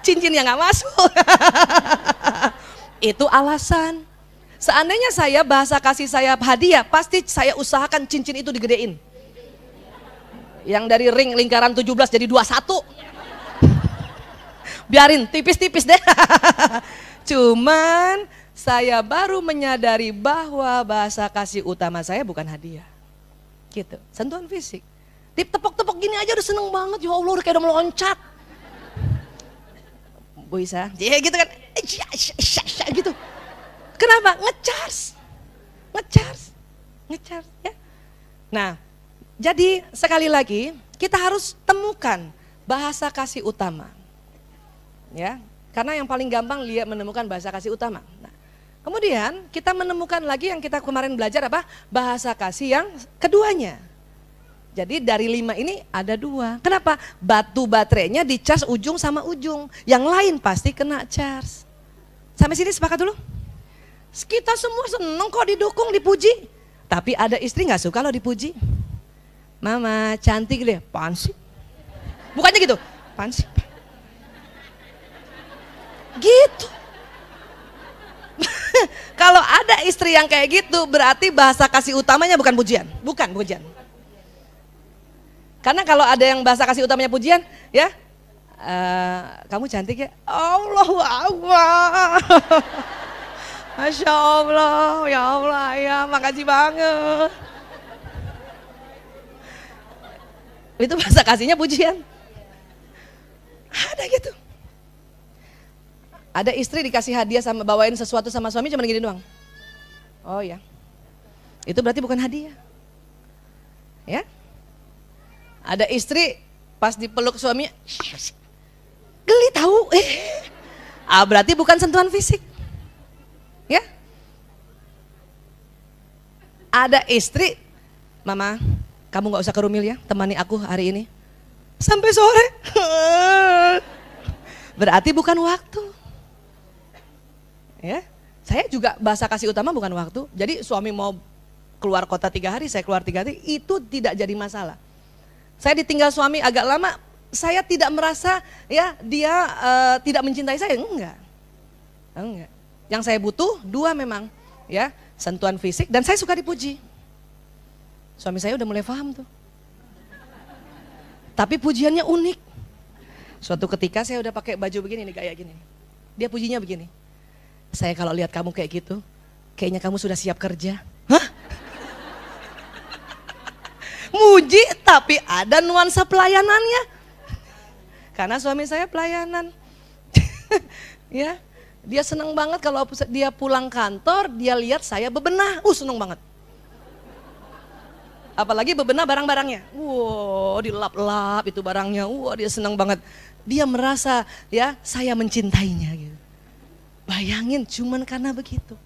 Cincin yang gak masuk. Itu alasan. Seandainya saya bahasa kasih saya hadiah, pasti saya usahakan cincin itu digedein. Yang dari ring lingkaran 17 jadi 21. Biarin tipis-tipis deh. Cuman saya baru menyadari bahwa bahasa kasih utama saya bukan hadiah. Gitu, sentuhan fisik. Ditepok-tepok gini aja udah seneng banget, ya Allah udah kayak udah meloncat. Bu Isa, ya gitu kan, gitu. Kenapa? Ngecharge ya. Nah, jadi sekali lagi kita harus temukan bahasa kasih utama, ya. Karena yang paling gampang dia menemukan bahasa kasih utama. Nah, kemudian kita menemukan lagi yang kita kemarin belajar apa? Bahasa kasih yang keduanya. Jadi dari 5 ini ada 2. Kenapa? Batu baterainya dicas ujung sama ujung. Yang lain pasti kena charge. Sampai sini sepakat dulu? Kita semua seneng kok didukung, dipuji. Tapi ada istri gak suka loh dipuji. Mama cantik deh, apaan sih? Bukannya gitu, apaan sih? Gitu. Kalau ada istri yang kayak gitu berarti bahasa kasih utamanya bukan pujian. Bukan pujian. Karena kalau ada yang bahasa kasih utamanya pujian, ya kamu cantik ya, Allahu Akbar. Masya Allah, ya Allah, ya makasih banget. Itu bahasa kasihnya pujian. Ada gitu. Ada istri dikasih hadiah sama bawain sesuatu sama suami cuma gini doang. Oh ya. Itu berarti bukan hadiah. Ya. Ada istri pas dipeluk suaminya, geli tahu. Berarti bukan sentuhan fisik. Ya. Ada istri, mama, kamu nggak usah ke Rumil ya, temani aku hari ini sampai sore. Berarti bukan waktu. Ya, saya juga bahasa kasih utama bukan waktu. Jadi suami mau keluar kota 3 hari, saya keluar 3 hari, itu tidak jadi masalah. Saya ditinggal suami agak lama, saya tidak merasa ya dia tidak mencintai saya, enggak. Yang saya butuh 2 memang, ya, sentuhan fisik dan saya suka dipuji. Suami saya udah mulai paham tuh. Tapi pujiannya unik. Suatu ketika saya udah pakai baju begini nih, kayak gini. Dia pujinya begini. Saya kalau lihat kamu kayak gitu, kayaknya kamu sudah siap kerja. Hah? Muji tapi ada nuansa pelayanannya. Karena suami saya pelayanan. Ya, dia senang banget kalau dia pulang kantor, dia lihat saya bebenah. Senang banget. Apalagi bebenah barang-barangnya. Wow, dilap-lap itu barangnya. Wow, dia senang banget. Dia merasa ya saya mencintainya gitu. Bayangin cuman karena begitu.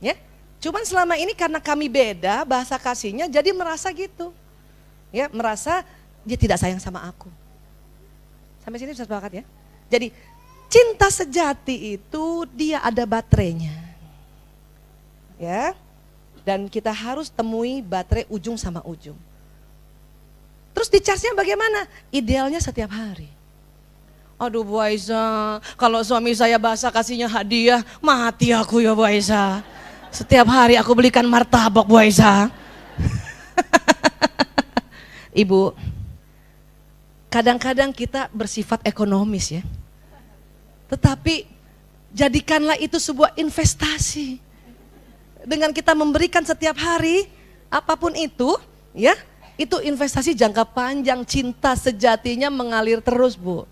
Ya. Cuman selama ini karena kami beda bahasa kasihnya jadi merasa gitu. Ya, merasa dia tidak sayang sama aku. Sampai sini bisa sepakat ya. Jadi cinta sejati itu dia ada baterainya. Ya. Dan kita harus temui baterai ujung sama ujung. Terus dicasnya bagaimana? Idealnya setiap hari. Aduh Bu Aisyah, kalau suami saya bahasa kasihnya hadiah, mati aku ya Bu Aisyah. Setiap hari aku belikan martabak Bu Aisyah. Ibu, kadang-kadang kita bersifat ekonomis ya. Tetapi jadikanlah itu sebuah investasi. Dengan kita memberikan setiap hari, apapun itu, ya, itu investasi jangka panjang, cinta sejatinya mengalir terus Bu.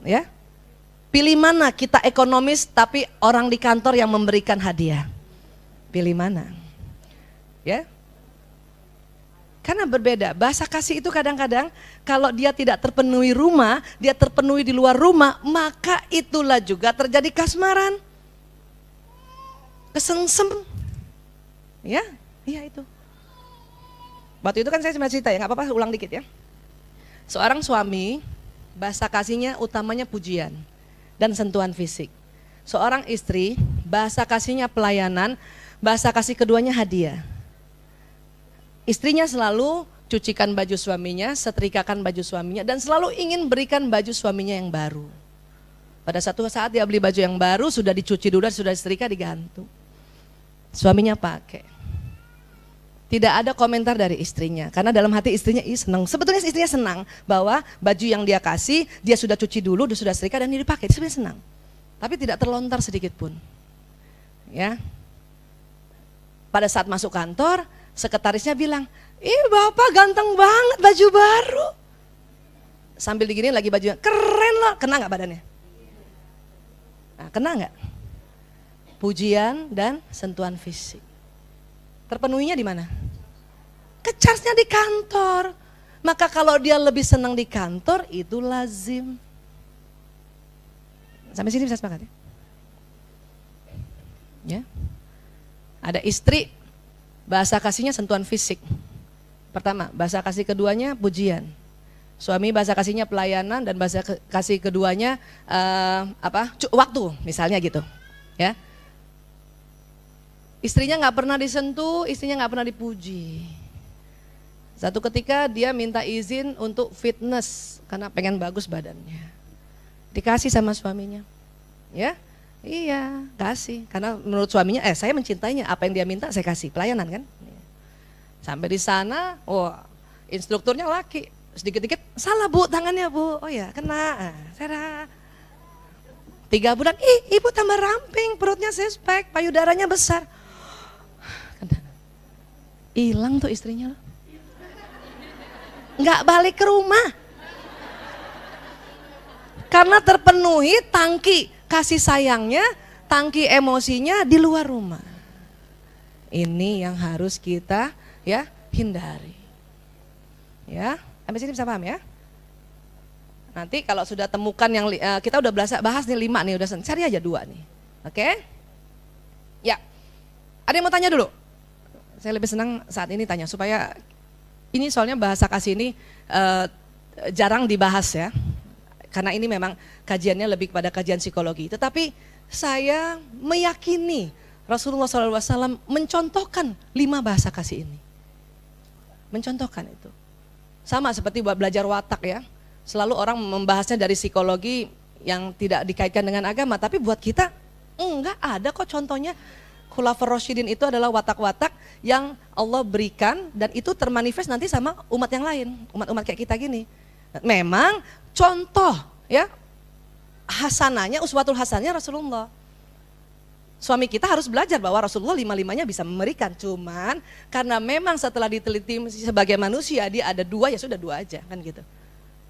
Ya, pilih mana kita ekonomis tapi orang di kantor yang memberikan hadiah. Pilih mana? Ya. Karena berbeda, bahasa kasih itu kadang-kadang kalau dia tidak terpenuhi rumah, dia terpenuhi di luar rumah, maka itulah juga terjadi kasmaran. Kesengsem. Ya, iya itu. Waktu itu kan saya cuma cerita ya, nggak apa-apa ulang dikit ya. Seorang suami, bahasa kasihnya utamanya pujian dan sentuhan fisik. Seorang istri, bahasa kasihnya pelayanan, bahasa kasih keduanya hadiah. Istrinya selalu cucikan baju suaminya, setrikakan baju suaminya, dan selalu ingin berikan baju suaminya yang baru. Pada satu saat dia beli baju yang baru, sudah dicuci dulu, sudah disetrika, digantung. Suaminya pakai. Tidak ada komentar dari istrinya, karena dalam hati istrinya senang. Sebetulnya istrinya senang bahwa baju yang dia kasih, dia sudah cuci dulu, dia sudah setrika dan dia dipakai, dia sebenarnya senang. Tapi tidak terlontar sedikit pun. Ya. Pada saat masuk kantor, sekretarisnya bilang, "Ih Bapak ganteng banget baju baru." Sambil digini lagi bajunya, "Keren loh." Kena nggak badannya? Nah, kena nggak? Pujian dan sentuhan fisik. Terpenuhinya di mana? Kecasnya di kantor. Maka kalau dia lebih senang di kantor, itu lazim. Sampai sini bisa sepakat ya? Ya. Ada istri, bahasa kasihnya sentuhan fisik. Pertama, bahasa kasih keduanya pujian. Suami bahasa kasihnya pelayanan dan bahasa kasih keduanya waktu, misalnya gitu. Ya. Istrinya nggak pernah disentuh, istrinya nggak pernah dipuji. Satu ketika dia minta izin untuk fitness karena pengen bagus badannya. Dikasih sama suaminya. Ya. Iya, kasih. Karena menurut suaminya, saya mencintainya, apa yang dia minta saya kasih, pelayanan kan. Sampai di sana, instrukturnya laki, sedikit-dikit, salah Bu tangannya Bu, oh ya kena, saya 3 bulan, ibu tambah ramping, perutnya six-pack, payudaranya besar. Hilang tuh istrinya loh. Nggak balik ke rumah. Karena terpenuhi tangki kasih sayangnya, tangki emosinya di luar rumah. Ini yang harus kita ya hindari. Ya, sampai sini bisa paham ya? Nanti kalau sudah temukan yang kita udah bahas nih 5 nih, udah cari aja 2 nih. Oke? Ya. Ada yang mau tanya dulu? Saya lebih senang saat ini tanya supaya ini soalnya bahasa kasih ini jarang dibahas ya. Karena ini memang kajiannya lebih kepada kajian psikologi. Tetapi saya meyakini Rasulullah SAW mencontohkan 5 bahasa kasih ini. Mencontohkan itu. Sama seperti buat belajar watak ya. Selalu orang membahasnya dari psikologi yang tidak dikaitkan dengan agama. Tapi buat kita enggak ada kok contohnya. Khulafaur Rasyidin itu adalah watak-watak yang Allah berikan. Dan itu termanifest nanti sama umat yang lain. Umat-umat kayak kita gini. Memang contoh ya hasanahnya, uswatul hasanahnya Rasulullah. Suami kita harus belajar bahwa Rasulullah 5-5-nya bisa memberikan. Cuman karena memang setelah diteliti sebagai manusia dia ada 2 ya sudah 2 aja kan gitu.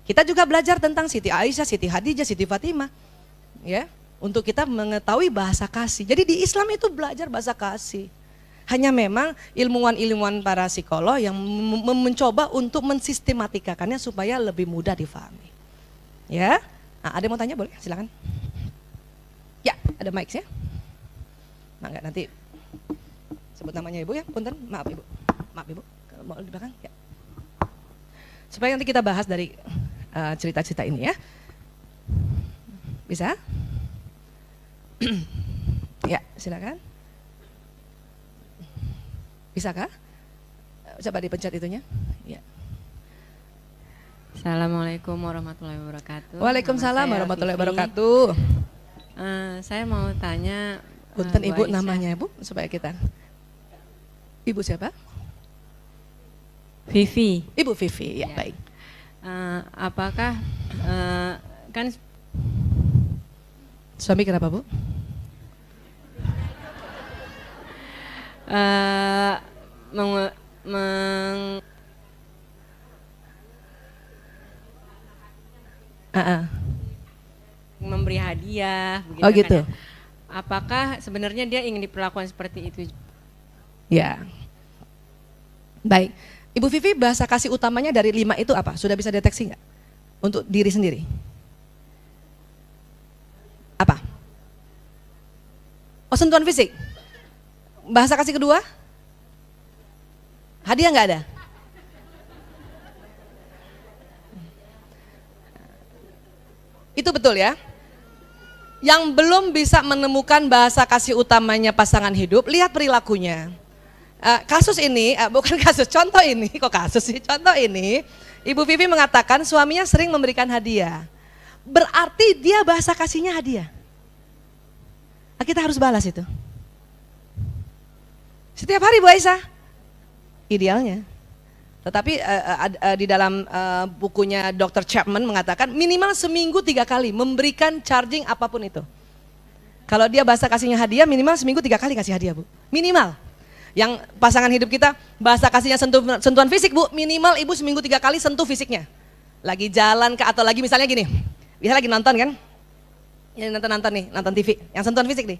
Kita juga belajar tentang Siti Aisyah, Siti Khadijah, Siti Fatimah. Ya, untuk kita mengetahui bahasa kasih. Jadi di Islam itu belajar bahasa kasih. Hanya memang ilmuwan-ilmuwan para psikolog yang mencoba untuk mensistematikakannya supaya lebih mudah difahami. Ya, nah, ada yang mau tanya boleh silakan. Ya, ada mic ya. Nah, enggak nanti sebut namanya Ibu ya, punten, maaf Ibu. Maaf Ibu, mau di belakang ya. Supaya nanti kita bahas dari cerita-cerita ini ya. Bisa? Ya, silakan. Bisakah? Coba dipencet itunya. Ya. Assalamualaikum warahmatullahi wabarakatuh. Waalaikumsalam warahmatullahi wabarakatuh. Saya mau tanya punten Ibu namanya Ibu supaya kita. Ibu siapa? Vivi. Ibu Vivi, ya, baik. Apakah kan suami kenapa Bu? Memberi hadiah begitu. Oh gitu. Kan, ya? Apakah sebenarnya dia ingin diperlakukan seperti itu? Ya. Baik. Ibu Vivi, bahasa kasih utamanya dari 5 itu apa? Sudah bisa deteksi nggak? Untuk diri sendiri. Apa? Oh, sentuhan fisik. Bahasa kasih kedua? Hadiah nggak ada? Itu betul ya. Yang belum bisa menemukan bahasa kasih utamanya pasangan hidup, lihat perilakunya. Kasus ini, bukan kasus, contoh ini, kok kasus sih? Contoh ini, Ibu Vivi mengatakan suaminya sering memberikan hadiah. Berarti dia bahasa kasihnya hadiah. Kita harus balas itu. Setiap hari Bu Aisyah, idealnya. Tetapi di dalam bukunya Dr. Chapman mengatakan minimal seminggu 3 kali memberikan charging apapun itu. Kalau dia bahasa kasihnya hadiah minimal seminggu 3 kali kasih hadiah Bu. Minimal. Yang pasangan hidup kita bahasa kasihnya sentuhan fisik Bu, minimal Ibu seminggu 3 kali sentuh fisiknya. Lagi jalan atau lagi misalnya gini, bisa lagi nonton kan? Ini nonton nih, nonton TV, yang sentuhan fisik nih.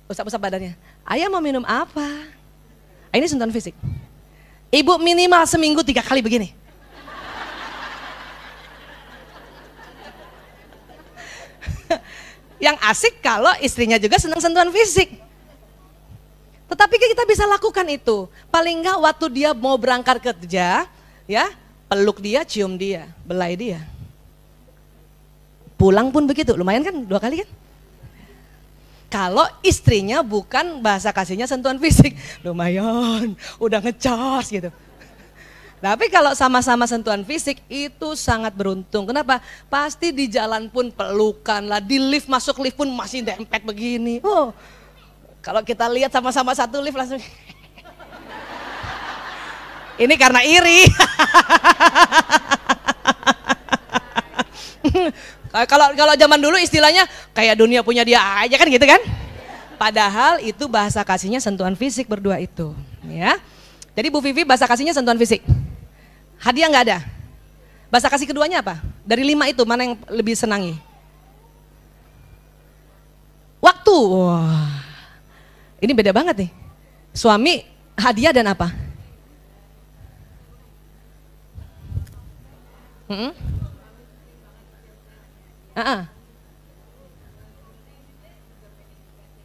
Usap-usap badannya. Ayah mau minum apa? Ini sentuhan fisik. Ibu minimal seminggu 3 kali begini. Yang asik kalau istrinya juga senang sentuhan fisik. Tetapi kita bisa lakukan itu. Paling enggak waktu dia mau berangkat kerja, ya, peluk dia, cium dia, belai dia. Pulang pun begitu, lumayan kan 2 kali kan? Kalau istrinya bukan bahasa kasihnya sentuhan fisik, lumayan, udah ngecas gitu. Tapi kalau sama-sama sentuhan fisik itu sangat beruntung. Kenapa? Pasti di jalan pun pelukan lah, di lift masuk lift pun masih dempet begini. Oh, kalau kita lihat sama-sama satu lift langsung. Ini karena iri. Kalau zaman dulu istilahnya kayak dunia punya dia aja kan gitu kan. Padahal itu bahasa kasihnya sentuhan fisik berdua itu, ya. Jadi Bu Vivi bahasa kasihnya sentuhan fisik. Hadiah nggak ada. Bahasa kasih keduanya apa? Dari 5 itu mana yang lebih senangi? Waktu. Wah. Ini beda banget nih. Suami hadiah dan apa?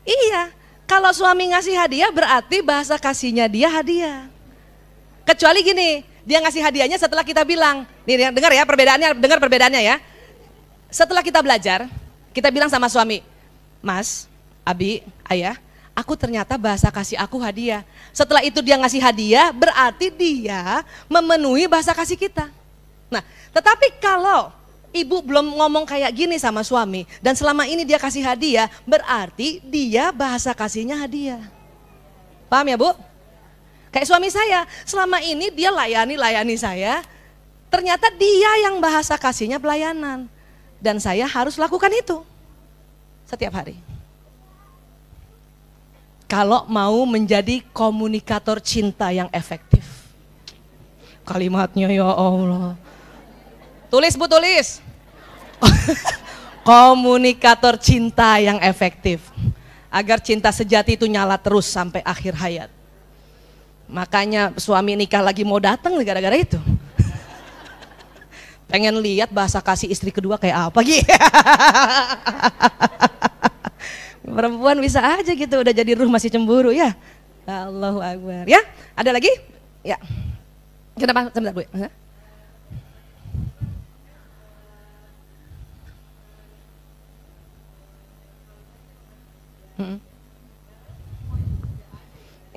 Iya, kalau suami ngasih hadiah berarti bahasa kasihnya dia hadiah. Kecuali gini, dia ngasih hadiahnya setelah kita bilang, nih dengar ya perbedaannya, dengar perbedaannya ya. Setelah kita belajar, kita bilang sama suami, Mas, Abi, Ayah, aku ternyata bahasa kasih aku hadiah. Setelah itu dia ngasih hadiah, berarti dia memenuhi bahasa kasih kita. Nah, tetapi kalau ibu belum ngomong kayak gini sama suami, dan selama ini dia kasih hadiah, berarti dia bahasa kasihnya hadiah. Paham ya Bu? Kayak suami saya, selama ini dia layani saya, ternyata dia yang bahasa kasihnya pelayanan. Dan saya harus lakukan itu setiap hari. Kalau mau menjadi komunikator cinta yang efektif. Kalimatnya ya Allah. Tulis Bu, tulis. Komunikator cinta yang efektif. Agar cinta sejati itu nyala terus sampai akhir hayat. Makanya suami nikah lagi mau datang gara-gara itu. Pengen lihat bahasa kasih istri kedua kayak apa gitu. Perempuan bisa aja gitu, udah jadi ruh masih cemburu ya. Allahu Akbar. Ya, ada lagi? Ya. Kenapa? Sebentar Bu.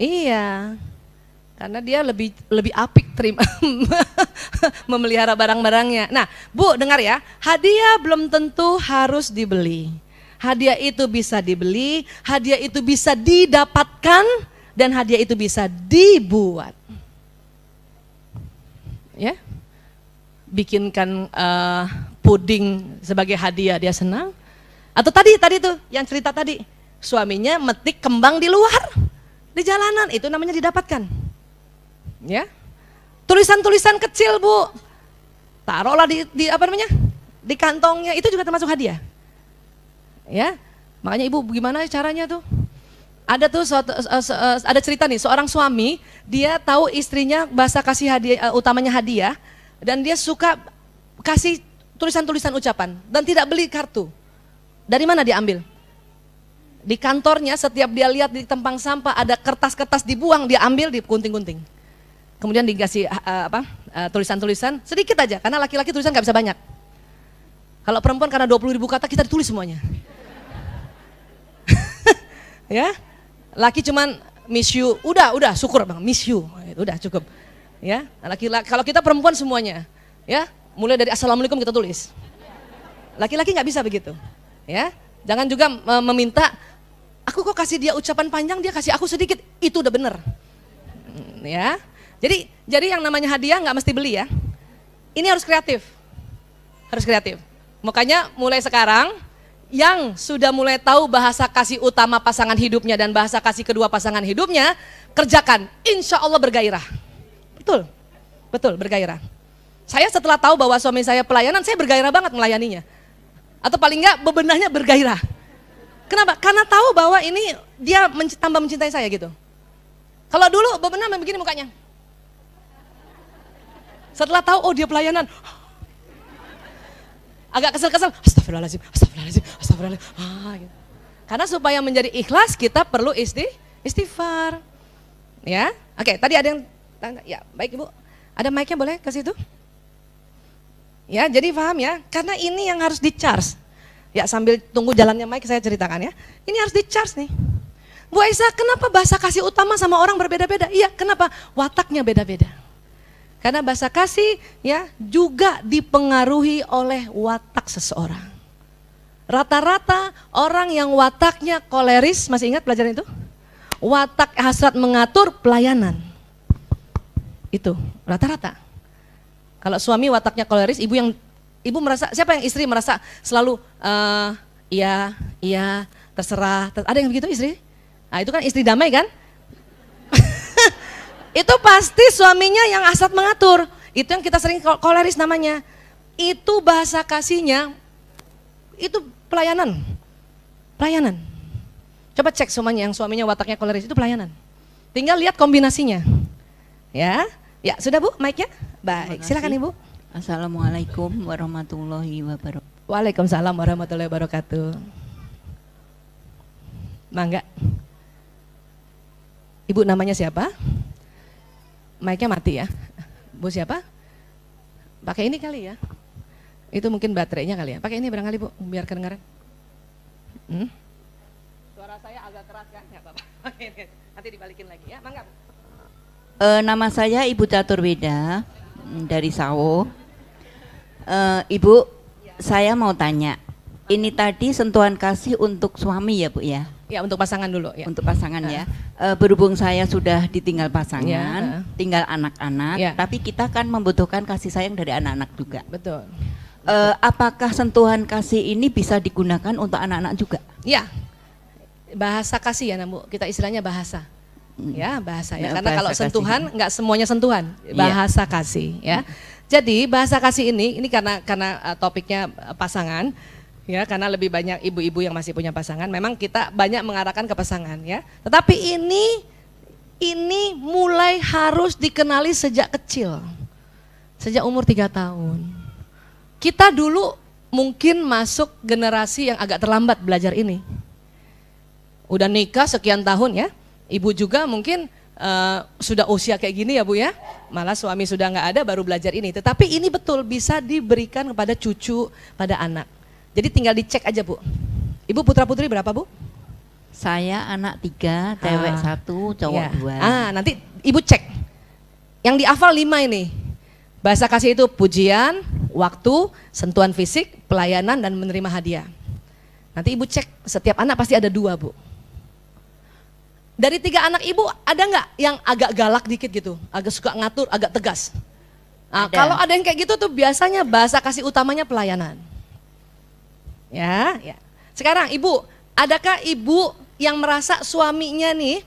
Iya. Karena dia lebih apik terima memelihara barang-barangnya. Nah, Bu dengar ya, hadiah belum tentu harus dibeli. Hadiah itu bisa dibeli, hadiah itu bisa didapatkan, dan hadiah itu bisa dibuat. Ya, bikinkan puding sebagai hadiah dia senang. Atau tadi tuh yang cerita tadi, suaminya metik kembang di luar, di jalanan, itu namanya didapatkan. Ya, tulisan-tulisan kecil Bu, taruhlah di apa namanya, di kantongnya, itu juga termasuk hadiah. Ya, makanya Ibu gimana caranya tuh? Ada tuh ada cerita nih, seorang suami dia tahu istrinya bahasa kasih hadiah utamanya hadiah, dan dia suka kasih tulisan-tulisan ucapan dan tidak beli kartu. Dari mana dia ambil? Di kantornya setiap dia lihat di tempang sampah ada kertas-kertas dibuang, dia ambil, digunting-gunting. Kemudian dikasih tulisan-tulisan sedikit aja, karena laki-laki tulisan nggak bisa banyak. Kalau perempuan karena 20.000 kata kita ditulis semuanya. Ya, laki cuman miss you, udah syukur Bang, miss you, udah cukup. Ya, laki-laki, kalau kita perempuan semuanya, ya, mulai dari assalamualaikum kita tulis. Laki-laki nggak bisa begitu. Ya, jangan juga meminta, aku kok kasih dia ucapan panjang, dia kasih aku sedikit, itu udah bener. Ya. Jadi yang namanya hadiah nggak mesti beli ya. Ini harus kreatif. Harus kreatif. Makanya mulai sekarang yang sudah mulai tahu bahasa kasih utama pasangan hidupnya dan bahasa kasih kedua pasangan hidupnya, kerjakan. Insya Allah bergairah. Betul bergairah. Saya setelah tahu bahwa suami saya pelayanan, saya bergairah banget melayaninya. Atau paling nggak bebenahnya bergairah. Kenapa? Karena tahu bahwa ini dia tambah mencintai saya gitu. Kalau dulu bebenah begini mukanya. Setelah tahu, oh dia pelayanan, agak kesel-kesel, astagfirullahaladzim. Gitu. Karena supaya menjadi ikhlas kita perlu istighfar. Ya, oke. Tadi ada yang tanya, ya baik Ibu, ada mic-nya boleh ke situ? Ya, jadi paham ya, karena ini yang harus di-charge. Ya sambil tunggu jalannya mic saya ceritakan ya, ini harus di-charge nih. Bu Aisyah, kenapa bahasa kasih utama sama orang berbeda-beda? Iya, kenapa? Wataknya beda-beda. Karena bahasa kasih ya juga dipengaruhi oleh watak seseorang. Rata-rata orang yang wataknya koleris, masih ingat pelajaran itu? Watak hasrat mengatur pelayanan. Itu rata-rata. Kalau suami wataknya koleris, ibu merasa, siapa yang istri merasa selalu iya, terserah. Ada yang begitu istri? Nah, itu kan istri damai kan? Itu pasti suaminya yang hasrat mengatur. Itu yang kita sering koleris namanya. Itu bahasa kasihnya, itu pelayanan. Coba cek semuanya yang suaminya wataknya koleris itu pelayanan. Tinggal lihat kombinasinya. Ya, ya sudah Bu, mic-nya. Baik, silakan Ibu. Assalamualaikum warahmatullahi wabarakatuh. Waalaikumsalam warahmatullahi wabarakatuh. Mangga. Ibu namanya siapa? Mic-nya mati ya. Bu siapa? Pakai ini kali ya. Itu mungkin baterainya kali ya. Pakai ini barangkali Bu, biar kedengaran. Suara saya agak keras kan? Enggak apa-apa. Nanti dibalikin lagi ya. Mangga. Nama saya Ibu Caturweda dari Sawo. Ibu, saya mau tanya. Ini tadi sentuhan kasih untuk suami ya Bu ya? Ya untuk pasangan dulu ya. Untuk pasangan ya. Berhubung saya sudah ditinggal pasangan, Ya. tinggal anak-anak, Ya. tapi kita kan membutuhkan kasih sayang dari anak-anak juga. Betul. Apakah sentuhan kasih ini bisa digunakan untuk anak-anak juga? Ya. Bahasa kasih ya Bu. Kita istilahnya bahasa. Ya, bahasa ya. Ya, Karena bahasa kalau kasih. sentuhan enggak semuanya sentuhan. Bahasa kasih ya. Jadi bahasa kasih ini karena topiknya pasangan. Ya, karena lebih banyak ibu-ibu yang masih punya pasangan, memang kita banyak mengarahkan ke pasangan ya. Tetapi ini mulai harus dikenali sejak kecil. Sejak umur 3 tahun. Kita dulu mungkin masuk generasi yang agak terlambat belajar ini. Udah nikah sekian tahun ya. Ibu juga mungkin sudah usia kayak gini ya Bu ya. Malah suami sudah nggak ada baru belajar ini. Tetapi ini betul bisa diberikan kepada cucu, pada anak. Jadi tinggal dicek aja Bu. Ibu putra putri berapa Bu? Saya anak 3, cewek 1, cowok Ya. 2. Nanti Ibu cek. Yang dihafal 5 ini. Bahasa kasih itu pujian, waktu, sentuhan fisik, pelayanan, dan menerima hadiah. Nanti Ibu cek, setiap anak pasti ada 2 Bu. Dari 3 anak Ibu ada nggak yang agak galak dikit gitu? Agak suka ngatur, agak tegas? Nah, Ada. kalau ada yang kayak gitu tuh biasanya bahasa kasih utamanya pelayanan. Ya, ya. Sekarang Ibu, adakah Ibu yang merasa suaminya nih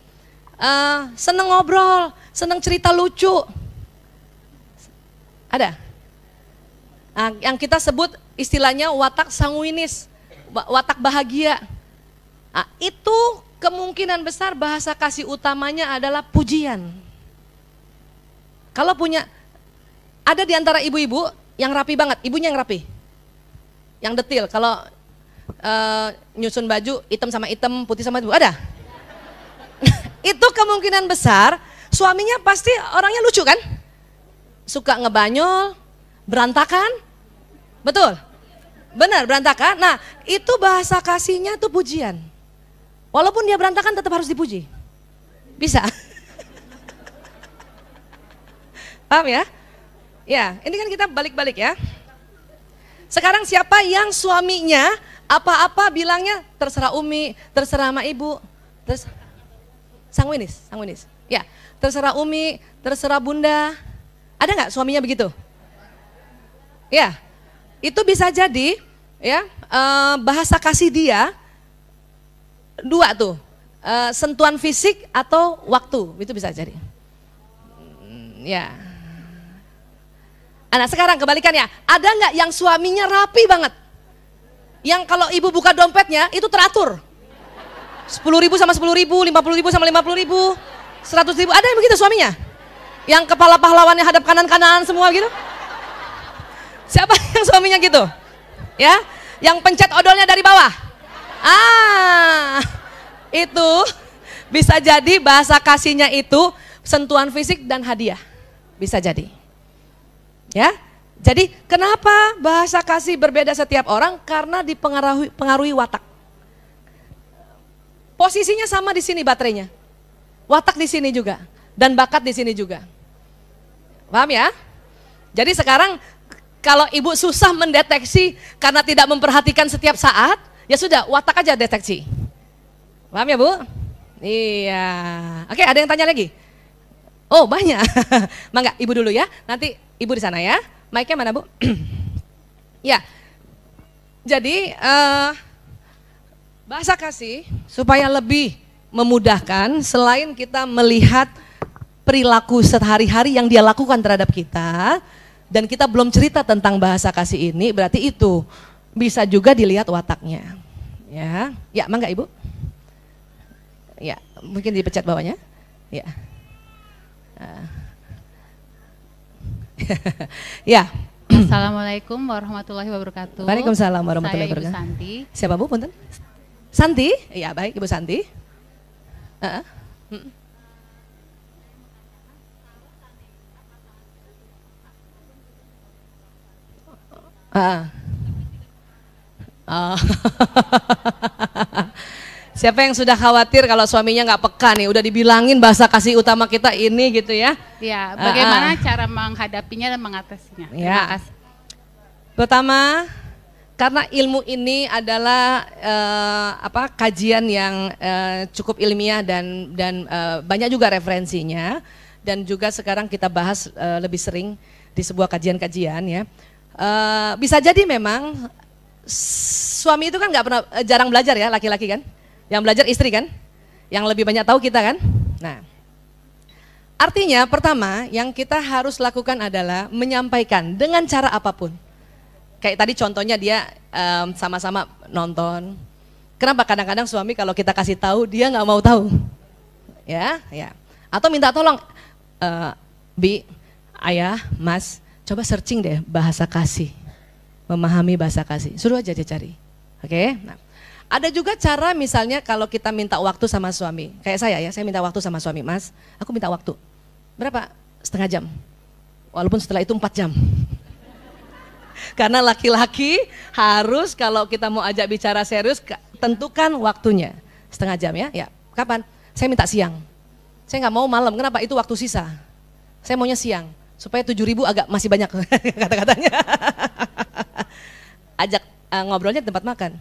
seneng ngobrol, seneng cerita lucu? Ada? Nah, yang kita sebut istilahnya watak sanguinis, watak bahagia. Nah, itu kemungkinan besar bahasa kasih utamanya adalah pujian. Kalau punya, ada di antara ibu-ibu yang rapi banget, ibunya yang rapi. Yang detil, kalau nyusun baju hitam sama hitam, putih sama putih, ada? Itu kemungkinan besar suaminya pasti orangnya lucu kan? Suka ngebanyol, berantakan, betul? Benar, berantakan. Nah, itu bahasa kasihnya tuh pujian. Walaupun dia berantakan tetap harus dipuji. Bisa? Paham ya? Ya, ini kan kita balik-balik ya. Sekarang siapa yang suaminya apa-apa bilangnya terserah Umi, terserah sama Ibu, sanguinis. Ya, terserah Umi, terserah Bunda. Ada nggak suaminya begitu? Ya, itu bisa jadi ya bahasa kasih dia 2 tuh, sentuhan fisik atau waktu, itu bisa jadi. Ya. Nah sekarang kebalikannya, ada nggak yang suaminya rapi banget? Yang kalau ibu buka dompetnya itu teratur. 10.000 sama 10.000, 50.000 sama 50.000, 100.000, ada yang begitu suaminya? Yang kepala pahlawannya hadap kanan-kanan semua gitu? Siapa yang suaminya gitu? Ya, yang pencet odolnya dari bawah? Itu bisa jadi bahasa kasihnya itu sentuhan fisik dan hadiah. Bisa jadi. Ya, jadi kenapa bahasa kasih berbeda setiap orang? Karena dipengaruhi watak. Posisinya sama di sini baterainya, watak di sini juga, dan bakat di sini juga. Paham ya? Jadi sekarang kalau ibu susah mendeteksi karena tidak memperhatikan setiap saat, ya sudah watak aja deteksi. Paham ya Bu? Iya. Oke, ada yang tanya lagi? Oh banyak. Mangga ibu dulu ya, nanti ibu di sana ya. Mic-nya mana Bu? Ya, jadi bahasa kasih supaya lebih memudahkan, selain kita melihat perilaku sehari-hari yang dia lakukan terhadap kita, dan kita belum cerita tentang bahasa kasih ini, berarti itu bisa juga dilihat wataknya. Ya, ya mangga Ibu. Ya, mungkin dipecat bawahnya. Ya. Ya. Assalamualaikum warahmatullahi wabarakatuh. Waalaikumsalam warahmatullahi Saya Ibu wabarakatuh. Santi. Siapa Bu, punten? Santi? Iya, baik Ibu Santi. Oh. Siapa yang sudah khawatir kalau suaminya nggak peka nih, udah dibilangin bahasa kasih utama kita ini gitu ya. Ya, bagaimana cara menghadapinya dan mengatasinya? Terima Ya. kasih. Pertama, karena ilmu ini adalah kajian yang cukup ilmiah dan banyak juga referensinya, dan juga sekarang kita bahas lebih sering di sebuah kajian-kajian ya. Bisa jadi memang suami itu kan nggak pernah jarang belajar ya, laki-laki kan. Yang belajar istri kan, yang lebih banyak tahu kita kan. Nah, artinya pertama yang kita harus lakukan adalah menyampaikan dengan cara apapun. Kayak tadi contohnya dia sama-sama nonton. Kenapa kadang-kadang suami kalau kita kasih tahu dia nggak mau tahu, ya. Atau minta tolong, Bi, Ayah, Mas, coba searching deh bahasa kasih, memahami bahasa kasih. Suruh aja dia cari, oke? Nah. Ada juga cara misalnya kalau kita minta waktu sama suami, kayak saya minta waktu sama suami, Mas, aku minta waktu, berapa? Setengah jam, walaupun setelah itu 4 jam. Karena laki-laki harus kalau kita mau ajak bicara serius, tentukan waktunya, setengah jam ya, kapan? Saya minta siang, saya nggak mau malam, kenapa? Itu waktu sisa, saya maunya siang, supaya 7.000 agak masih banyak kata-katanya. Ajak ngobrolnya di tempat makan.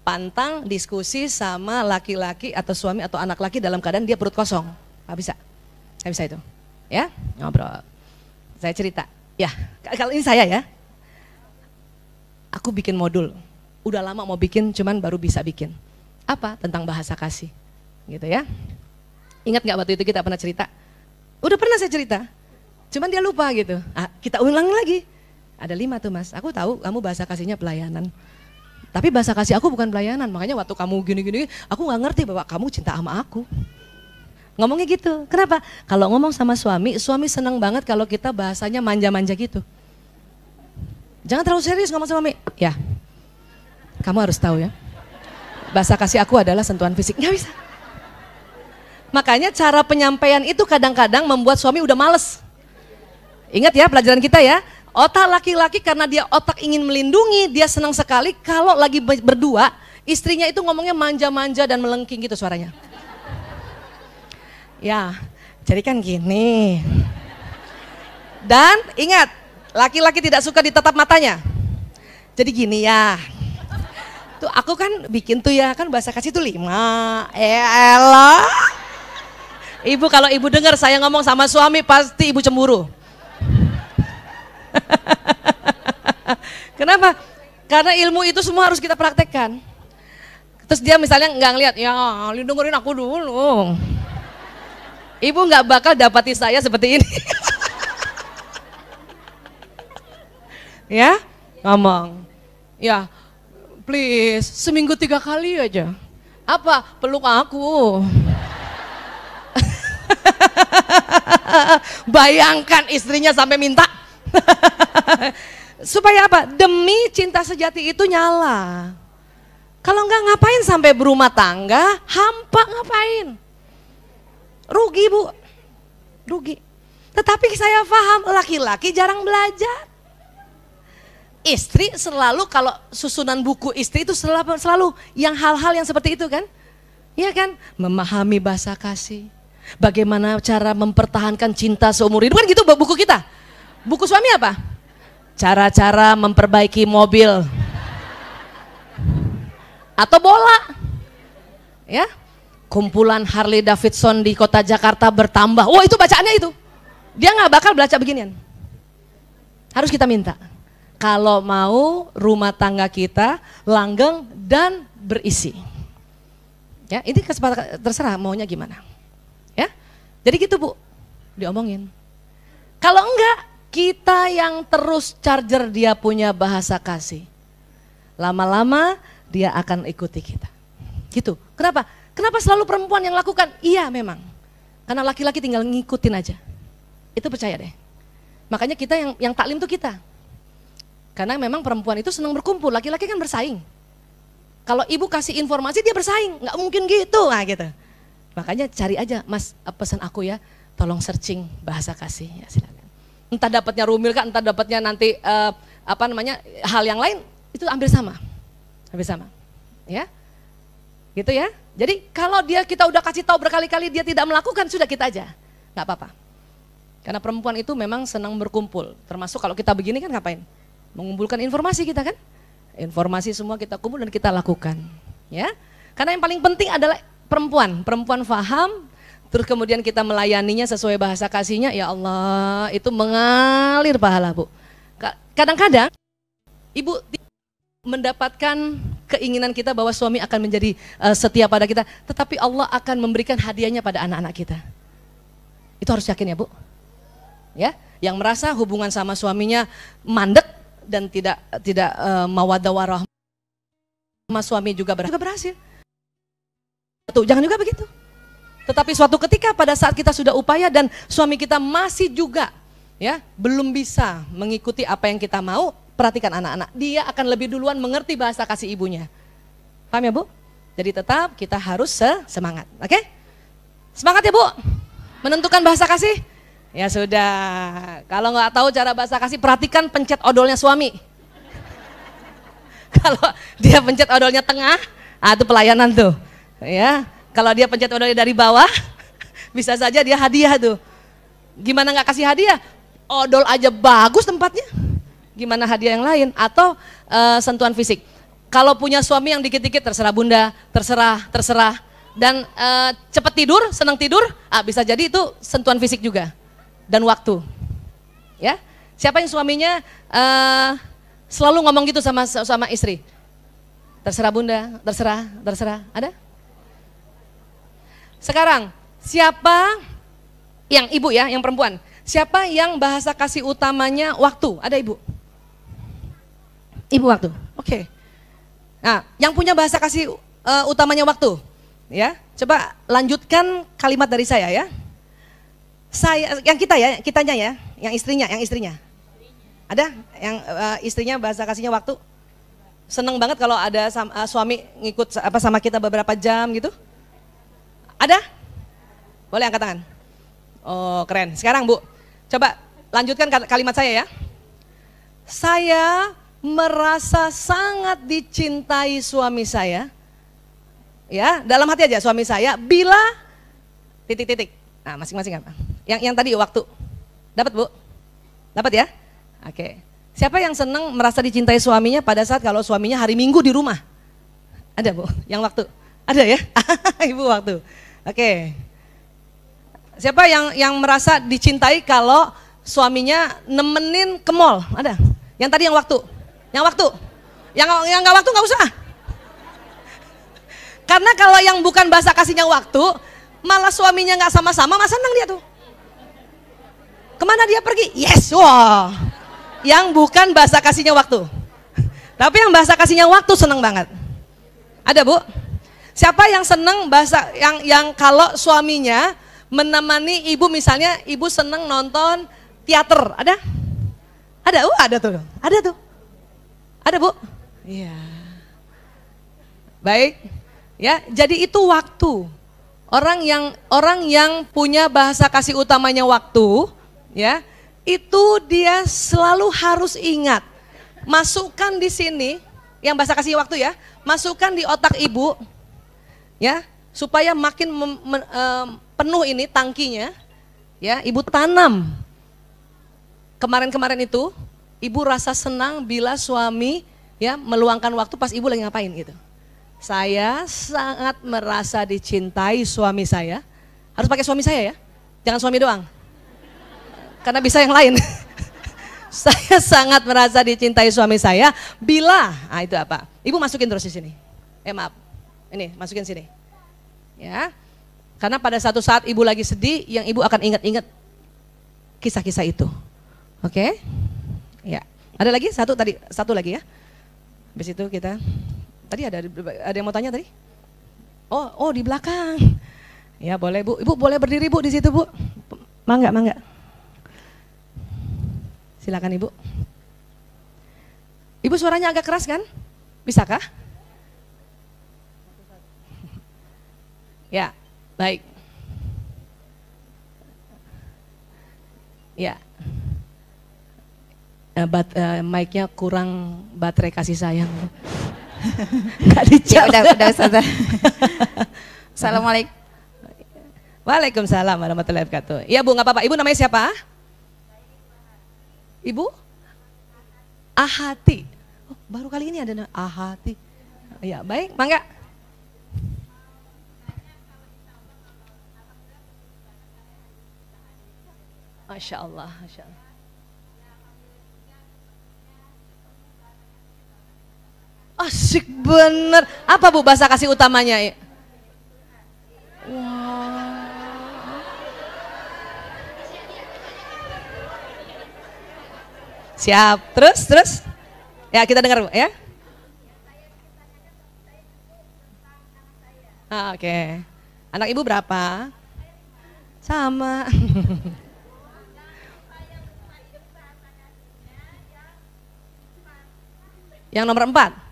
Pantang diskusi sama laki-laki atau suami atau anak laki dalam keadaan dia perut kosong. Nggak bisa itu. Ya, ngobrol. Saya cerita. Ya, kalau ini saya ya. Aku bikin modul. Udah lama mau bikin, cuman baru bisa bikin. Apa? Tentang bahasa kasih. Gitu ya. Ingat nggak waktu itu kita pernah cerita? Udah pernah saya cerita. Cuman dia lupa gitu. Kita ulang lagi. Ada 5 tuh Mas. Aku tahu kamu bahasa kasihnya pelayanan. Tapi bahasa kasih aku bukan pelayanan, makanya waktu kamu gini-gini, aku nggak ngerti bahwa kamu cinta sama aku. Ngomongnya gitu, kenapa? Kalau ngomong sama suami, suami senang banget kalau kita bahasanya manja-manja gitu. Jangan terlalu serius ngomong sama suami. Ya, kamu harus tahu ya, bahasa kasih aku adalah sentuhan fisik, nggak bisa. Makanya cara penyampaian itu kadang-kadang membuat suami udah males. Ingat ya pelajaran kita ya. Otak laki-laki karena dia otak ingin melindungi, dia senang sekali kalau lagi berdua, istrinya itu ngomongnya manja-manja dan melengking gitu suaranya. Ya, jadi kan gini. Dan ingat, laki-laki tidak suka ditatap matanya. Jadi gini ya, tuh aku kan bikin tuh ya, kan bahasa kasih tuh 5. Elah. Ibu kalau ibu dengar saya ngomong sama suami pasti ibu cemburu. Kenapa? Karena ilmu itu semua harus kita praktekkan. Terus dia misalnya nggak ngeliat, ya dengerin aku dulu. Ibu nggak bakal dapati saya seperti ini. Ya, ngomong. Ya, please, seminggu 3 kali aja. Apa? Peluk aku. Bayangkan istrinya sampai minta. Supaya apa? Demi cinta sejati itu nyala. Kalau enggak ngapain sampai berumah tangga, hampa ngapain? Rugi Bu, rugi. Tetapi saya paham laki-laki jarang belajar. Istri selalu kalau susunan buku istri itu selalu yang hal-hal yang seperti itu kan? Iya kan? Memahami bahasa kasih. Bagaimana cara mempertahankan cinta seumur hidup kan gitu buku kita. Buku suami apa? Cara-cara memperbaiki mobil. Atau bola. Ya. Kumpulan Harley Davidson di kota Jakarta bertambah. Wah, itu bacaannya itu. Dia nggak bakal baca beginian. Harus kita minta. Kalau mau rumah tangga kita langgeng dan berisi. Ya, ini kesepakatan terserah maunya gimana. Ya. Jadi gitu Bu, diomongin. Kalau enggak, kita yang terus charger dia punya bahasa kasih. Lama-lama dia akan ikuti kita. Gitu. Kenapa? Kenapa selalu perempuan yang lakukan? Iya memang. Karena laki-laki tinggal ngikutin aja. Itu percaya deh. Makanya kita yang taklim tuh kita. Karena memang perempuan itu senang berkumpul, laki-laki kan bersaing. Kalau ibu kasih informasi dia bersaing, nggak mungkin gitu, nah gitu. Makanya cari aja, Mas, pesan aku ya, tolong searching bahasa kasih, ya silakan. Entah dapatnya rumil kan, entah dapatnya nanti hal yang lain, itu hampir sama, ya, gitu ya. Jadi kalau kita udah kasih tahu berkali-kali dia tidak melakukan, sudah kita aja, nggak apa-apa. Karena perempuan itu memang senang berkumpul, termasuk kalau kita begini kan ngapain? Mengumpulkan informasi kita kan, informasi semua kita kumpul dan kita lakukan, ya. Karena yang paling penting adalah perempuan paham, terus kemudian kita melayaninya sesuai bahasa kasihnya, ya Allah, itu mengalir pahala, Bu. Kadang-kadang ibu mendapatkan keinginan kita bahwa suami akan menjadi setia pada kita, tetapi Allah akan memberikan hadiahnya pada anak-anak kita. Itu harus yakin ya, Bu. Ya, yang merasa hubungan sama suaminya mandek dan tidak mawaddah warahmah, sama suami juga berhasil. Tuh, jangan juga begitu. Tetapi suatu ketika pada saat kita sudah upaya dan suami kita masih juga ya belum bisa mengikuti apa yang kita mau, perhatikan anak-anak, dia akan lebih duluan mengerti bahasa kasih ibunya. Paham ya, Bu? Jadi tetap kita harus semangat, oke? Semangat ya, Bu? Menentukan bahasa kasih? Ya sudah, kalau nggak tahu cara bahasa kasih, perhatikan pencet odolnya suami. Kalau dia pencet odolnya tengah, itu pelayanan tuh. Ya, kalau dia pencet odolnya dari bawah, bisa saja dia hadiah tuh. Gimana nggak kasih hadiah? Odol aja bagus tempatnya. Gimana hadiah yang lain? Atau sentuhan fisik. Kalau punya suami yang dikit-dikit, terserah bunda, terserah. Dan cepat tidur, senang tidur, bisa jadi itu sentuhan fisik juga. Dan waktu, ya. Siapa yang suaminya selalu ngomong gitu sama istri? Terserah bunda, terserah. Ada? Sekarang, siapa yang ibu ya, yang perempuan? Siapa yang bahasa kasih utamanya waktu? Ada ibu? Ibu waktu, oke. Nah, yang punya bahasa kasih utamanya waktu, ya. Coba lanjutkan kalimat dari saya ya. Saya, yang kitanya ya, yang istrinya. Ada yang istrinya bahasa kasihnya waktu? Seneng banget kalau ada suami ngikut sama kita beberapa jam gitu? Ada? Boleh angkat tangan? Oh keren, sekarang Bu, coba lanjutkan kalimat saya ya. Saya merasa sangat dicintai suami saya, ya dalam hati aja suami saya, bila titik-titik. Nah masing-masing apa? Yang tadi waktu, dapat Bu? Dapat ya? Oke. Siapa yang senang merasa dicintai suaminya pada saat kalau suaminya hari Minggu di rumah? Ada Bu? Yang waktu? Ada ya? Ibu waktu. Oke. Siapa yang merasa dicintai kalau suaminya nemenin ke mall? Ada? Yang tadi yang waktu? Yang waktu? Yang nggak waktu nggak usah. Karena kalau yang bukan bahasa kasihnya waktu, malah suaminya nggak sama-sama, mas senang dia tuh. Kemana dia pergi? Yes, wah. Yang bukan bahasa kasihnya waktu. Tapi yang bahasa kasihnya waktu senang banget. Ada Bu? Siapa yang senang bahasa yang kalau suaminya menemani ibu, misalnya ibu senang nonton teater, ada? Ada? Ada tuh. Ada tuh. Ada Bu? Iya. Baik. Ya, jadi itu waktu. Orang yang punya bahasa kasih utamanya waktu, ya, itu dia selalu harus ingat. Masukkan di sini yang bahasa kasih waktu ya, masukkan di otak ibu, ya, supaya makin penuh ini tangkinya, ya, ibu tanam. Kemarin-kemarin itu, ibu rasa senang bila suami, ya, meluangkan waktu pas ibu lagi ngapain gitu. Saya sangat merasa dicintai suami saya. Harus pakai suami saya ya, jangan suami doang. Karena bisa yang lain. Saya sangat merasa dicintai suami saya bila, itu apa? Ibu masukin terus di sini. Maaf, ini masukin sini. Ya, karena pada satu saat ibu lagi sedih, yang ibu akan ingat-ingat kisah-kisah itu. Oke? Ya, ada lagi satu lagi ya. Habis itu kita, tadi ada yang mau tanya tadi? Oh di belakang. Ya boleh Bu. Ibu boleh berdiri Bu di situ Bu. Mangga, mangga. Silakan Ibu. Ibu suaranya agak keras kan? Bisakah? Ya, baik. Ya. Mic-nya kurang baterai kasih sayang. Gak Ya dicas. udah Ustazah. Assalamualaikum. Waalaikumsalam warahmatullahi wabarakatuh. Iya Bu, nggak apa-apa. Ibu namanya siapa? Ibu? Ahati. Oh, baru kali ini ada Ahati. Ya baik, mangga. Masya Allah, Masya Allah. Asyik bener. Apa Bu bahasa kasih utamanya? Wah. Siap. Terus. Ya kita dengar Bu ya. Oke. Anak Ibu berapa? Sama. Yang nomor 4.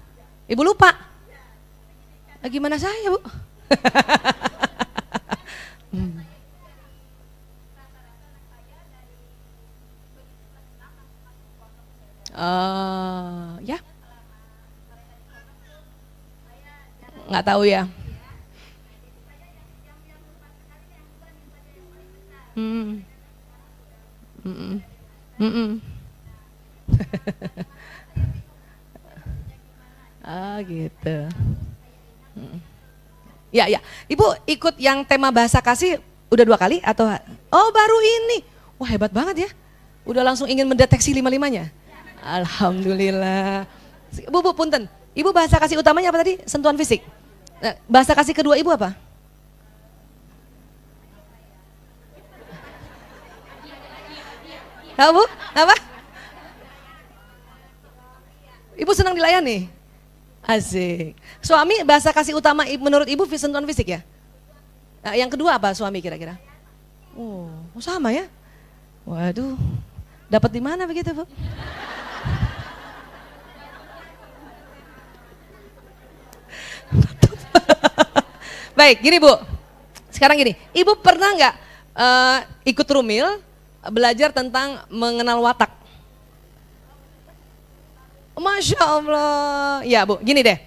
Ibu lupa. Gimana saya Bu? Ya. Nggak tahu ya. Gitu. Ya, Ibu ikut yang tema bahasa kasih udah 2 kali atau? Oh baru ini. Wah hebat banget ya. Udah langsung ingin mendeteksi 5-5-nya. Alhamdulillah. Bu, punten. Ibu bahasa kasih utamanya apa tadi? Sentuhan fisik. Bahasa kasih kedua Ibu apa? Tahu Bu? Apa? Ibu senang dilayani? Asik. Suami bahasa kasih utama menurut Ibu sentuhan fisik ya? Nah, yang kedua apa suami kira-kira? Oh sama ya? Waduh, dapat di mana begitu Bu? Baik, gini Bu. Sekarang gini, Ibu pernah nggak ikut Rumil belajar tentang mengenal watak? Masya Allah. Ya Bu, gini deh.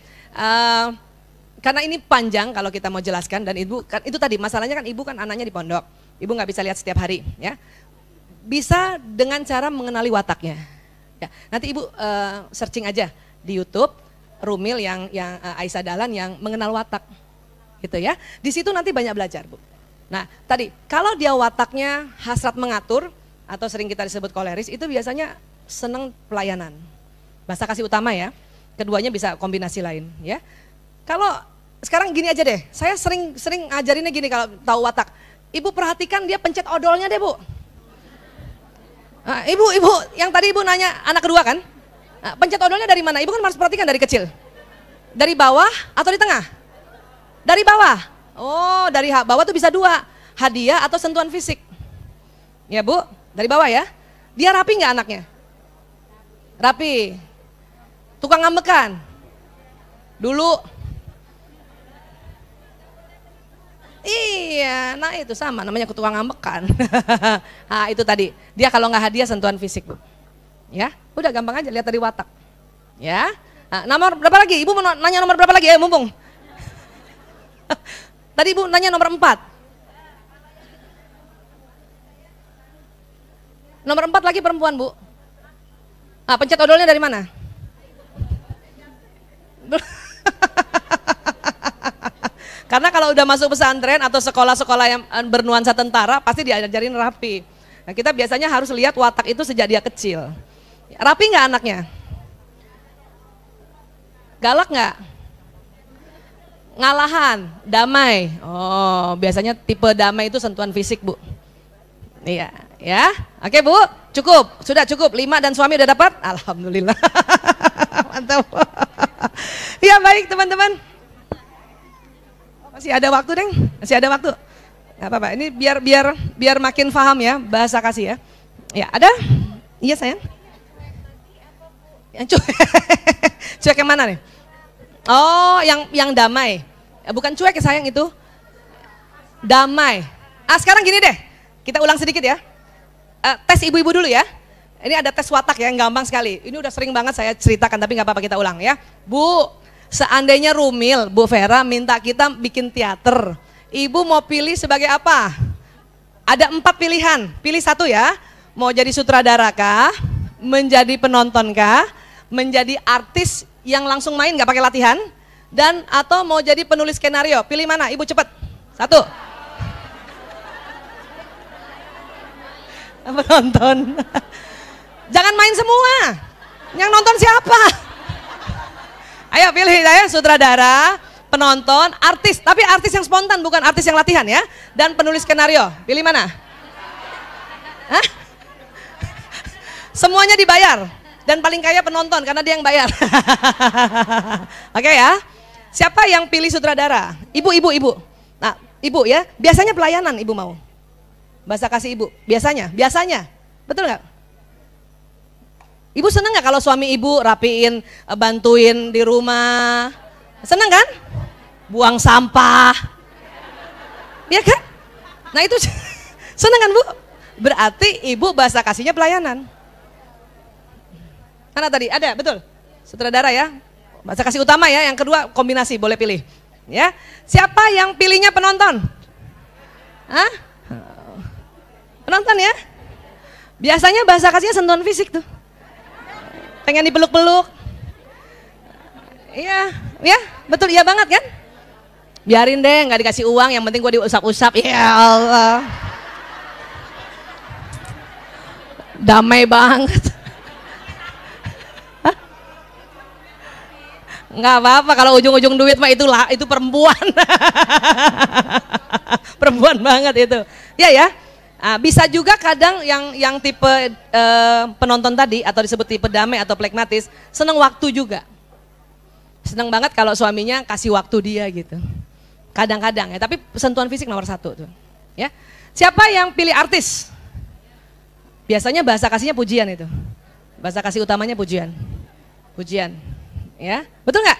Karena ini panjang kalau kita mau jelaskan dan Ibu kan itu tadi masalahnya kan Ibu kan anaknya di pondok. Ibu nggak bisa lihat setiap hari, ya. Bisa dengan cara mengenali wataknya. Ya, nanti Ibu searching aja di YouTube Rumil yang Aisyah Dahlan yang mengenal watak. Gitu ya. Di situ nanti banyak belajar, Bu. Nah, tadi kalau dia wataknya hasrat mengatur atau sering kita disebut koleris itu biasanya senang pelayanan. Bahasa kasih utama ya. Keduanya bisa kombinasi lain, ya. Kalau sekarang gini aja deh. Saya sering ngajarinnya gini kalau tahu watak. Ibu perhatikan dia pencet odolnya deh, Bu. Nah, Ibu yang tadi Ibu nanya anak kedua kan? Nah, pencet odolnya dari mana? Ibu kan harus perhatikan dari kecil. Dari bawah atau di tengah? Dari bawah. Oh, dari bawah tuh bisa 2. Hadiah atau sentuhan fisik. Ya Bu, dari bawah ya. Dia rapi nggak anaknya? Rapi. Tukang ngambekan? Dulu. Iya, nah itu sama namanya tukang ngambekan. Nah itu tadi, dia kalau nggak hadiah sentuhan fisik Bu. Ya, udah gampang aja lihat dari watak. Ya, nah, nomor berapa lagi? Ibu mau nanya nomor berapa lagi? Mumpung. Tadi Ibu nanya nomor 4. Nomor 4 lagi perempuan Bu. Nah, pencet odolnya dari mana? Karena kalau udah masuk pesantren atau sekolah-sekolah yang bernuansa tentara pasti diajarin rapi. Nah, kita biasanya harus lihat watak itu sejak dia kecil. Rapi nggak anaknya? Galak nggak? Ngalahan, damai. Oh, biasanya tipe damai itu sentuhan fisik Bu. Iya, ya. Oke Bu, cukup. Sudah cukup. 5 dan suami udah dapat? Alhamdulillah. Mantap. Ya baik teman-teman. Masih ada waktu, Deng. Masih ada waktu. Gak apa-apa. Ini biar makin paham ya bahasa kasih ya. Ya, ada? Iya, sayang. Yang cuek. Cuek yang mana nih? Oh, yang damai. Bukan cuek ya sayang itu. Damai. Sekarang gini deh. Kita ulang sedikit ya. Tes ibu-ibu dulu ya. Ini ada tes watak ya, gampang sekali. Ini udah sering banget saya ceritakan tapi nggak apa-apa kita ulang ya. Bu, seandainya Rumil, Bu Vera minta kita bikin teater. Ibu mau pilih sebagai apa? Ada 4 pilihan, pilih satu ya. Mau jadi sutradara kah? Menjadi penonton kah? Menjadi artis yang langsung main nggak pakai latihan? Dan atau mau jadi penulis skenario? Pilih mana? Ibu cepet. Satu. Penonton. Jangan main semua. Yang nonton siapa? Ayo pilih saya sutradara, penonton, artis. Tapi artis yang spontan bukan artis yang latihan ya. Dan penulis skenario. Pilih mana? Hah? Semuanya dibayar. Dan paling kaya penonton karena dia yang bayar. Oke ya. Siapa yang pilih sutradara? Ibu. Nah, ibu ya. Biasanya pelayanan ibu mau. Bahasa kasih ibu. Biasanya. Betul nggak? Ibu seneng nggak kalau suami ibu rapiin, bantuin di rumah? Seneng kan? Buang sampah. Iya kan? Nah itu seneng kan Bu? Berarti ibu bahasa kasihnya pelayanan. Mana tadi? Ada, betul. Sutradara ya. Bahasa kasih utama ya, yang kedua kombinasi, boleh pilih. Ya. Siapa yang pilihnya penonton? Hah? Penonton ya? Biasanya bahasa kasihnya sentuhan fisik tuh. Pengen dipeluk-peluk. Iya, ya, betul, iya banget kan? Biarin deh, nggak dikasih uang, yang penting gue diusap-usap. Ya Allah. Damai banget. Nggak apa-apa kalau ujung-ujung duit mah itu perempuan. Perempuan banget itu. Ya. Nah, bisa juga kadang yang tipe penonton tadi atau disebut tipe damai atau plekmatis seneng waktu juga. Seneng banget kalau suaminya kasih waktu dia gitu. Kadang-kadang ya, tapi sentuhan fisik nomor 1 tuh. Ya. Siapa yang pilih artis? Biasanya bahasa kasihnya pujian itu. Bahasa kasih utamanya pujian. Pujian. Ya, betul nggak?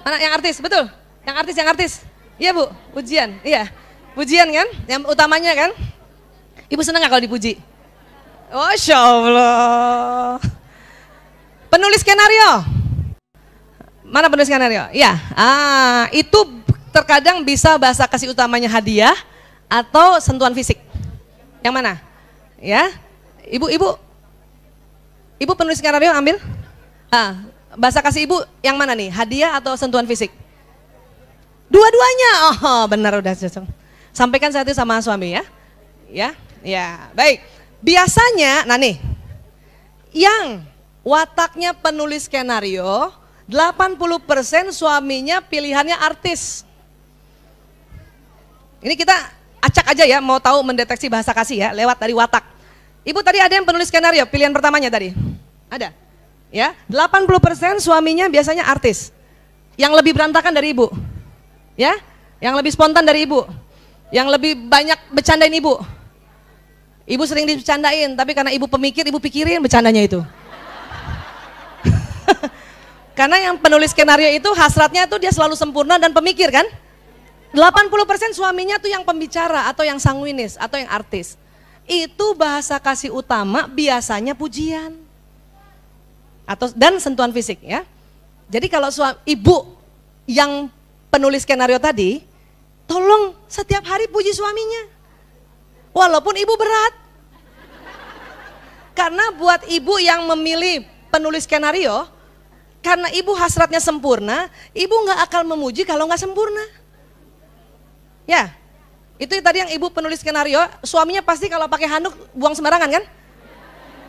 Mana yang artis? Betul. Yang artis. Iya Bu, pujian. Iya, pujian kan? Yang utamanya kan? Ibu senang nggak kalau dipuji? Masya Allah. Penulis skenario. Mana penulis skenario? Ya, itu terkadang bisa bahasa kasih utamanya hadiah atau sentuhan fisik. Yang mana? Ya, ibu penulis skenario ambil. Bahasa kasih ibu yang mana nih? Hadiah atau sentuhan fisik? Dua-duanya. Oh, benar udah cocok. Sampaikan saat itu sama suami ya. Ya, baik. Biasanya, nah nih, yang wataknya penulis skenario, 80% suaminya pilihannya artis. Ini kita acak aja ya, mau tahu mendeteksi bahasa kasih ya, lewat dari watak. Ibu tadi ada yang penulis skenario, pilihan pertamanya tadi? Ada? Ya, 80% suaminya biasanya artis. Yang lebih berantakan dari ibu. Ya, yang lebih spontan dari ibu. Yang lebih banyak bercandain ibu. Ibu sering dibercandain, tapi karena ibu pemikir, ibu pikirin bercandanya itu. Karena yang penulis skenario itu hasratnya tuh dia selalu sempurna dan pemikir kan? 80% suaminya tuh yang pembicara atau yang sanguinis atau yang artis. Itu bahasa kasih utama biasanya pujian. Dan sentuhan fisik ya. Jadi kalau ibu yang penulis skenario tadi, tolong setiap hari puji suaminya. Walaupun ibu berat. Karena buat ibu yang memilih penulis skenario, karena ibu hasratnya sempurna, ibu nggak akan memuji kalau nggak sempurna. Ya, itu tadi yang ibu penulis skenario, suaminya pasti kalau pakai handuk buang sembarangan kan?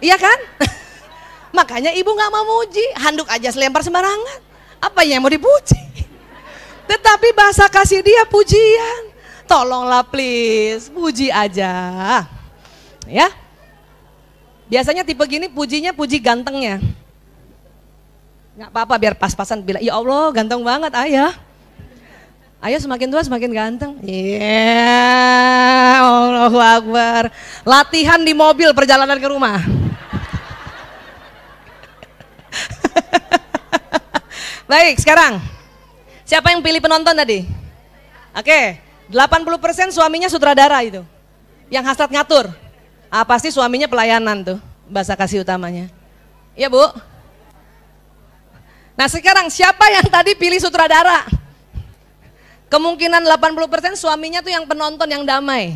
Iya kan? Makanya ibu nggak mau muji, handuk aja selempar sembarangan. Apa yang mau dipuji? Tetapi bahasa kasih dia pujian. Tolonglah please, puji aja. Ya. Biasanya tipe gini pujinya puji gantengnya. Nggak apa-apa biar pas-pasan bilang, ya Allah ganteng banget ayah. Ayo semakin tua semakin ganteng. Iya, Allahu Akbar. Latihan di mobil perjalanan ke rumah. Baik, sekarang siapa yang pilih penonton tadi? Oke, 80% suaminya sutradara itu. Yang hasrat ngatur. Ah, pasti suaminya pelayanan tuh, bahasa kasih utamanya. Iya, Bu. Nah, sekarang siapa yang tadi pilih sutradara? Kemungkinan 80% suaminya tuh yang penonton yang damai.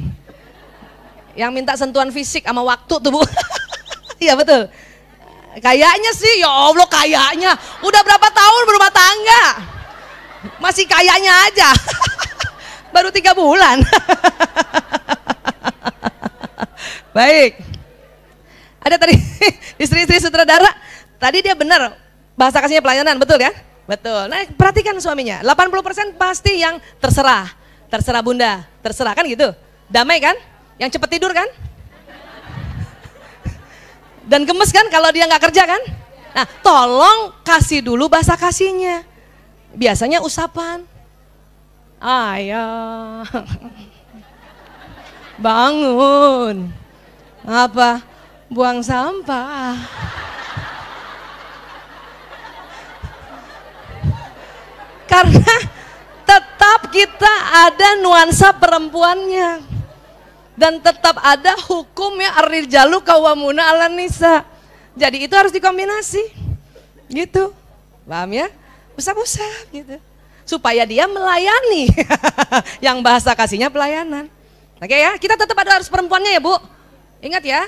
Yang minta sentuhan fisik sama waktu tuh, Bu. Iya, betul. Kayaknya sih, ya Allah kayaknya. Udah berapa tahun berumah tangga. Masih kayaknya aja. Baru 3 bulan. Baik. Ada tadi istri-istri sutradara. Tadi dia benar bahasa kasihnya pelayanan, betul kan? Betul. Nah, perhatikan suaminya. 80% pasti yang terserah. Terserah Bunda, terserah kan gitu. Damai kan? Yang cepet tidur kan? Dan gemes kan kalau dia nggak kerja kan? Nah, tolong kasih dulu bahasa kasihnya. Biasanya usapan. Ayah. Bangun. Apa? Buang sampah. Karena tetap kita ada nuansa perempuannya. Dan tetap ada hukumnya ar-rijalu qawwamuna 'alan nisa. Jadi itu harus dikombinasi. Gitu. Paham ya? Usap-usap gitu. Supaya dia melayani. Yang bahasa kasihnya pelayanan. Oke ya, kita tetap ada harus perempuannya ya, Bu. Ingat ya.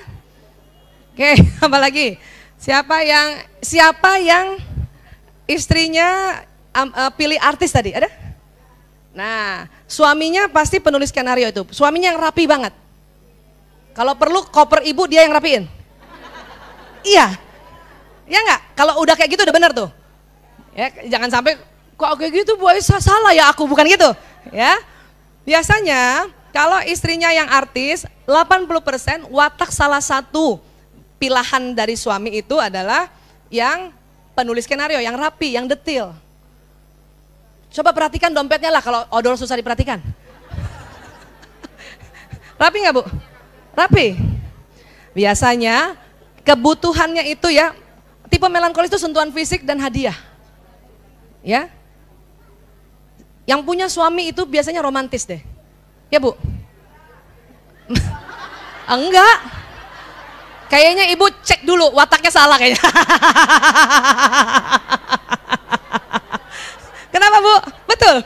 Oke, apa lagi? Siapa yang istrinya pilih artis tadi? Ada? Nah, suaminya pasti penulis skenario itu. Suaminya yang rapi banget. Kalau perlu koper ibu dia yang rapiin. Iya. Ya enggak? Kalau udah kayak gitu udah bener tuh. Ya, jangan sampai kok kayak gitu Bu Aisyah salah ya aku, bukan gitu. Ya. Biasanya kalau istrinya yang artis, 80% watak salah satu pilihan dari suami itu adalah yang penulis skenario, yang rapi, yang detail. Coba perhatikan dompetnya lah kalau odol susah diperhatikan. Rapi nggak Bu? Rapi. Biasanya kebutuhannya itu ya, tipe melankolis itu sentuhan fisik dan hadiah. Ya. Yang punya suami itu biasanya romantis deh. Ya Bu? Enggak. Kayaknya Ibu cek dulu wataknya salah kayaknya. Kenapa Bu? Betul?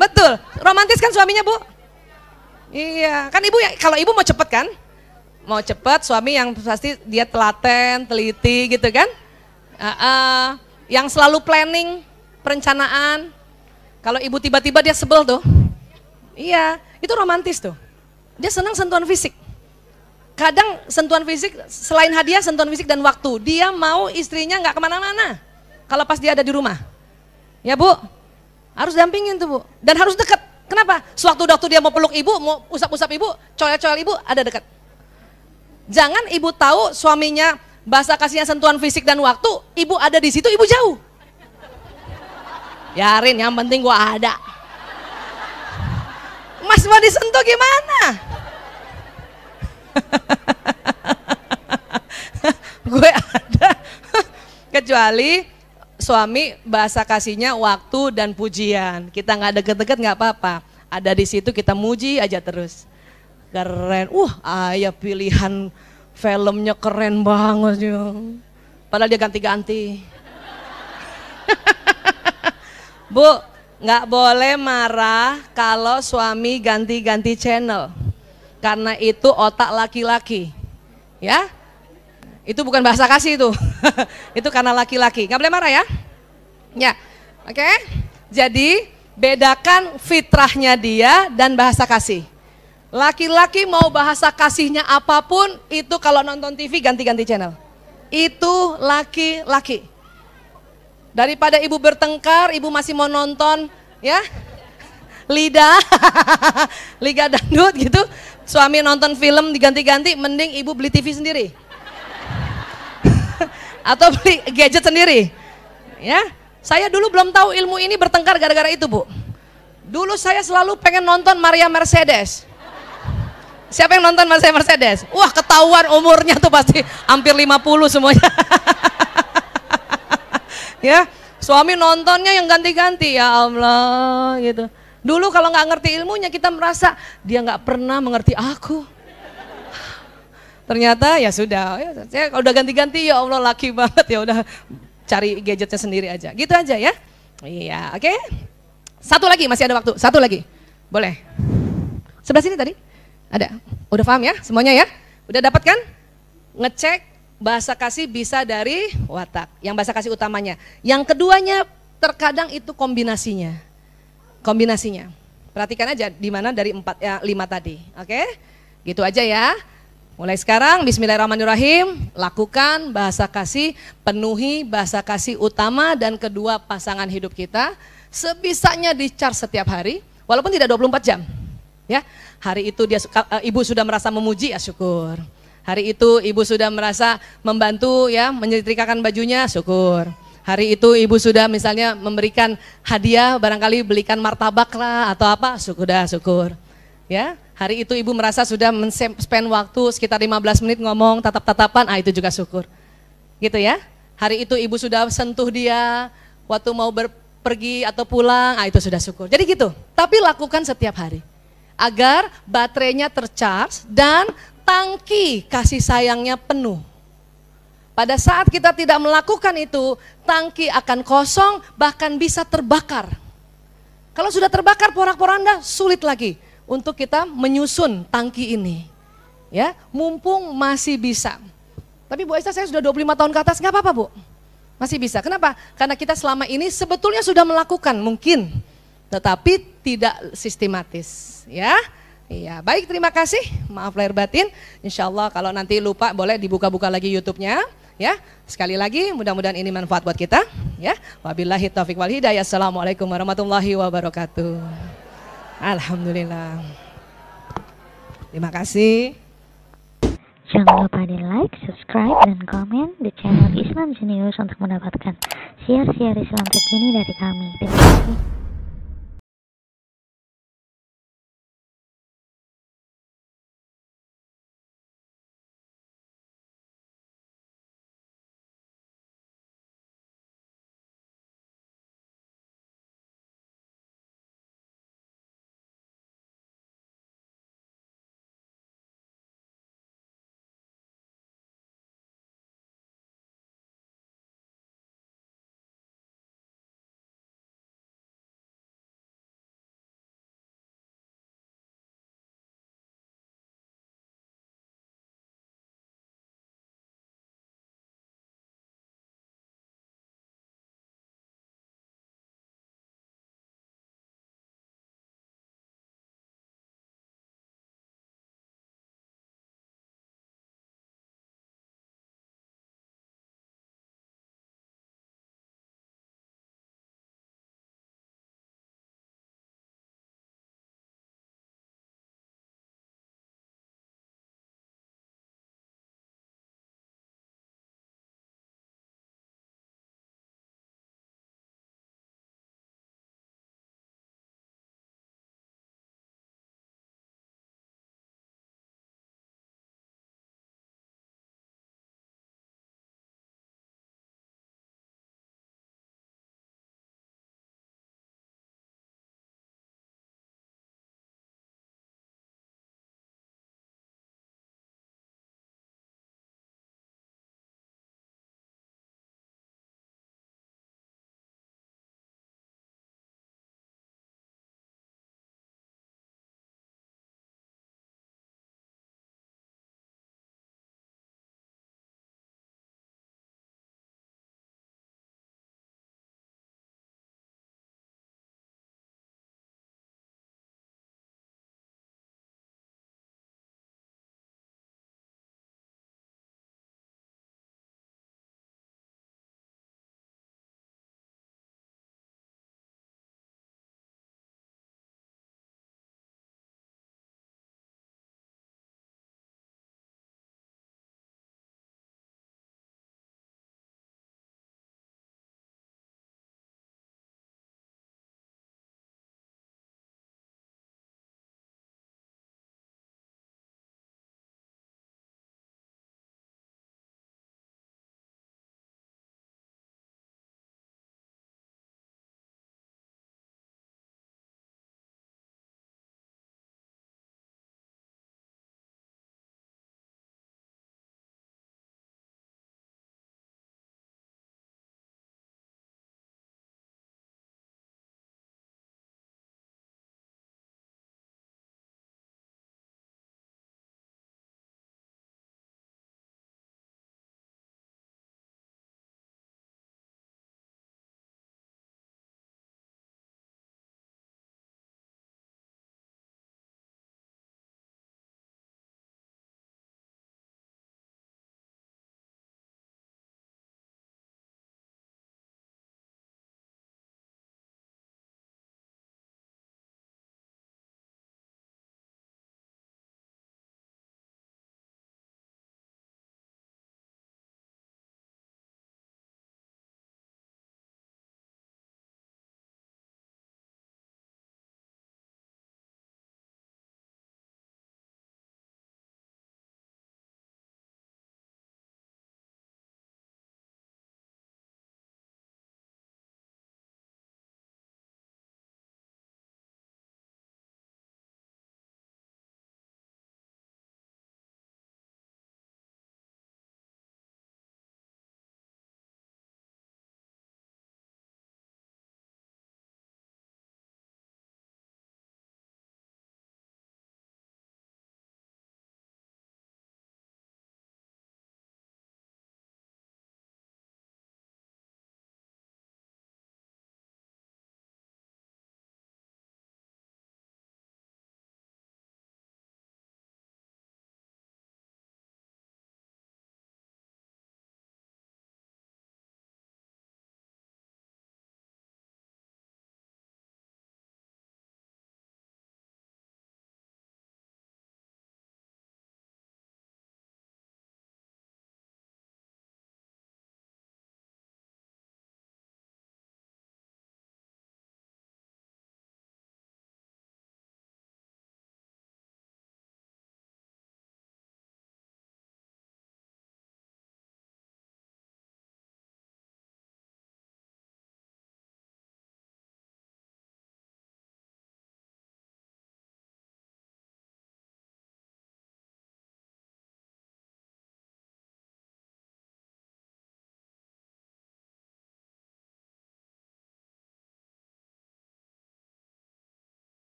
Betul. Romantis kan suaminya Bu? Iya, kan Ibu ya, kalau Ibu mau cepet kan? Mau cepet, suami yang pasti dia telaten, teliti gitu kan? Yang selalu planning, perencanaan. Kalau Ibu tiba-tiba dia sebel tuh. Iya, itu romantis tuh. Dia senang sentuhan fisik. Kadang sentuhan fisik, selain hadiah, sentuhan fisik dan waktu. Dia mau istrinya nggak kemana-mana. Kalau pas dia ada di rumah. Ya Bu, harus dampingin tuh Bu. Dan harus dekat. Kenapa? Sewaktu-waktu dia mau peluk ibu, mau usap-usap ibu, coel-coel ibu, ada dekat. Jangan ibu tahu suaminya bahasa kasihnya sentuhan fisik dan waktu, ibu ada di situ, ibu jauh. Yarin, yang penting gua ada. Mas mau disentuh gimana? Gue ada. Kecuali suami bahasa kasihnya waktu dan pujian. Kita nggak deket-deket nggak apa-apa. Ada di situ kita muji aja terus. Keren. Ayah pilihan filmnya keren banget ya. Padahal dia ganti-ganti. Bu, nggak boleh marah kalau suami ganti-ganti channel. Karena itu otak laki-laki. Ya. Itu bukan bahasa kasih itu. Itu karena laki-laki. Nggak boleh marah ya. Ya. Oke. Jadi bedakan fitrahnya dia dan bahasa kasih. Laki-laki mau bahasa kasihnya apapun, itu kalau nonton TV ganti-ganti channel. Itu laki-laki. Daripada ibu bertengkar, ibu masih mau nonton ya lidah, liga dangdut gitu. Suami nonton film diganti-ganti, mending ibu beli TV sendiri. Atau beli gadget sendiri. Ya, saya dulu belum tahu ilmu ini bertengkar gara-gara itu Bu. Dulu saya selalu pengen nonton Maria Mercedes. Siapa yang nonton Maria Mercedes? Wah, ketahuan umurnya tuh pasti hampir 50 semuanya. Ya, suami nontonnya yang ganti-ganti, ya Allah gitu. Dulu kalau nggak ngerti ilmunya kita merasa dia nggak pernah mengerti aku. Ternyata ya sudah, ya, saya udah ganti-ganti, ya Allah laki banget, ya udah cari gadgetnya sendiri aja. Gitu aja ya. Iya, oke. Satu lagi, masih ada waktu. Satu lagi. Boleh. Sebelah sini tadi? Ada. Udah paham ya semuanya ya? Udah dapat kan? Ngecek bahasa kasih bisa dari watak. Yang bahasa kasih utamanya. Yang keduanya terkadang itu kombinasinya. Kombinasinya. Perhatikan aja di mana dari 5 tadi. Oke? Gitu aja ya. Mulai sekarang bismillahirrahmanirrahim, lakukan bahasa kasih, penuhi bahasa kasih utama dan kedua pasangan hidup kita. Sebisanya di-charge setiap hari, walaupun tidak 24 jam. Ya, hari itu ibu sudah merasa memuji, ya syukur. Hari itu ibu sudah merasa membantu ya, menyetrikakan bajunya, syukur. Hari itu ibu sudah misalnya memberikan hadiah, barangkali belikan martabak lah atau apa, syukur. Ya, hari itu ibu merasa sudah men-spend waktu sekitar 15 menit ngomong tatap-tatapan, itu juga syukur. Gitu ya. Hari itu ibu sudah sentuh dia waktu mau pergi atau pulang, itu sudah syukur. Jadi gitu. Tapi lakukan setiap hari. Agar baterainya tercharge dan tangki kasih sayangnya penuh. Pada saat kita tidak melakukan itu, tangki akan kosong, bahkan bisa terbakar. Kalau sudah terbakar porak-poranda, sulit lagi untuk kita menyusun tangki ini. Ya, mumpung masih bisa. Tapi Bu Esther, saya sudah 25 tahun ke atas, nggak apa-apa Bu. Masih bisa. Kenapa? Karena kita selama ini sebetulnya sudah melakukan mungkin, tetapi tidak sistematis. Ya, iya. Baik, terima kasih. Maaf lahir batin. Insya Allah kalau nanti lupa boleh dibuka-buka lagi YouTube-nya. Ya, sekali lagi mudah-mudahan ini manfaat buat kita. Ya, wabillahi taufiq wal hidayah. Assalamualaikum warahmatullahi wabarakatuh. Alhamdulillah. Terima kasih. Jangan lupa di like, subscribe, dan komen di channel Islam Genius untuk mendapatkan siar-siar Islam terkini dari kami. Terima kasih.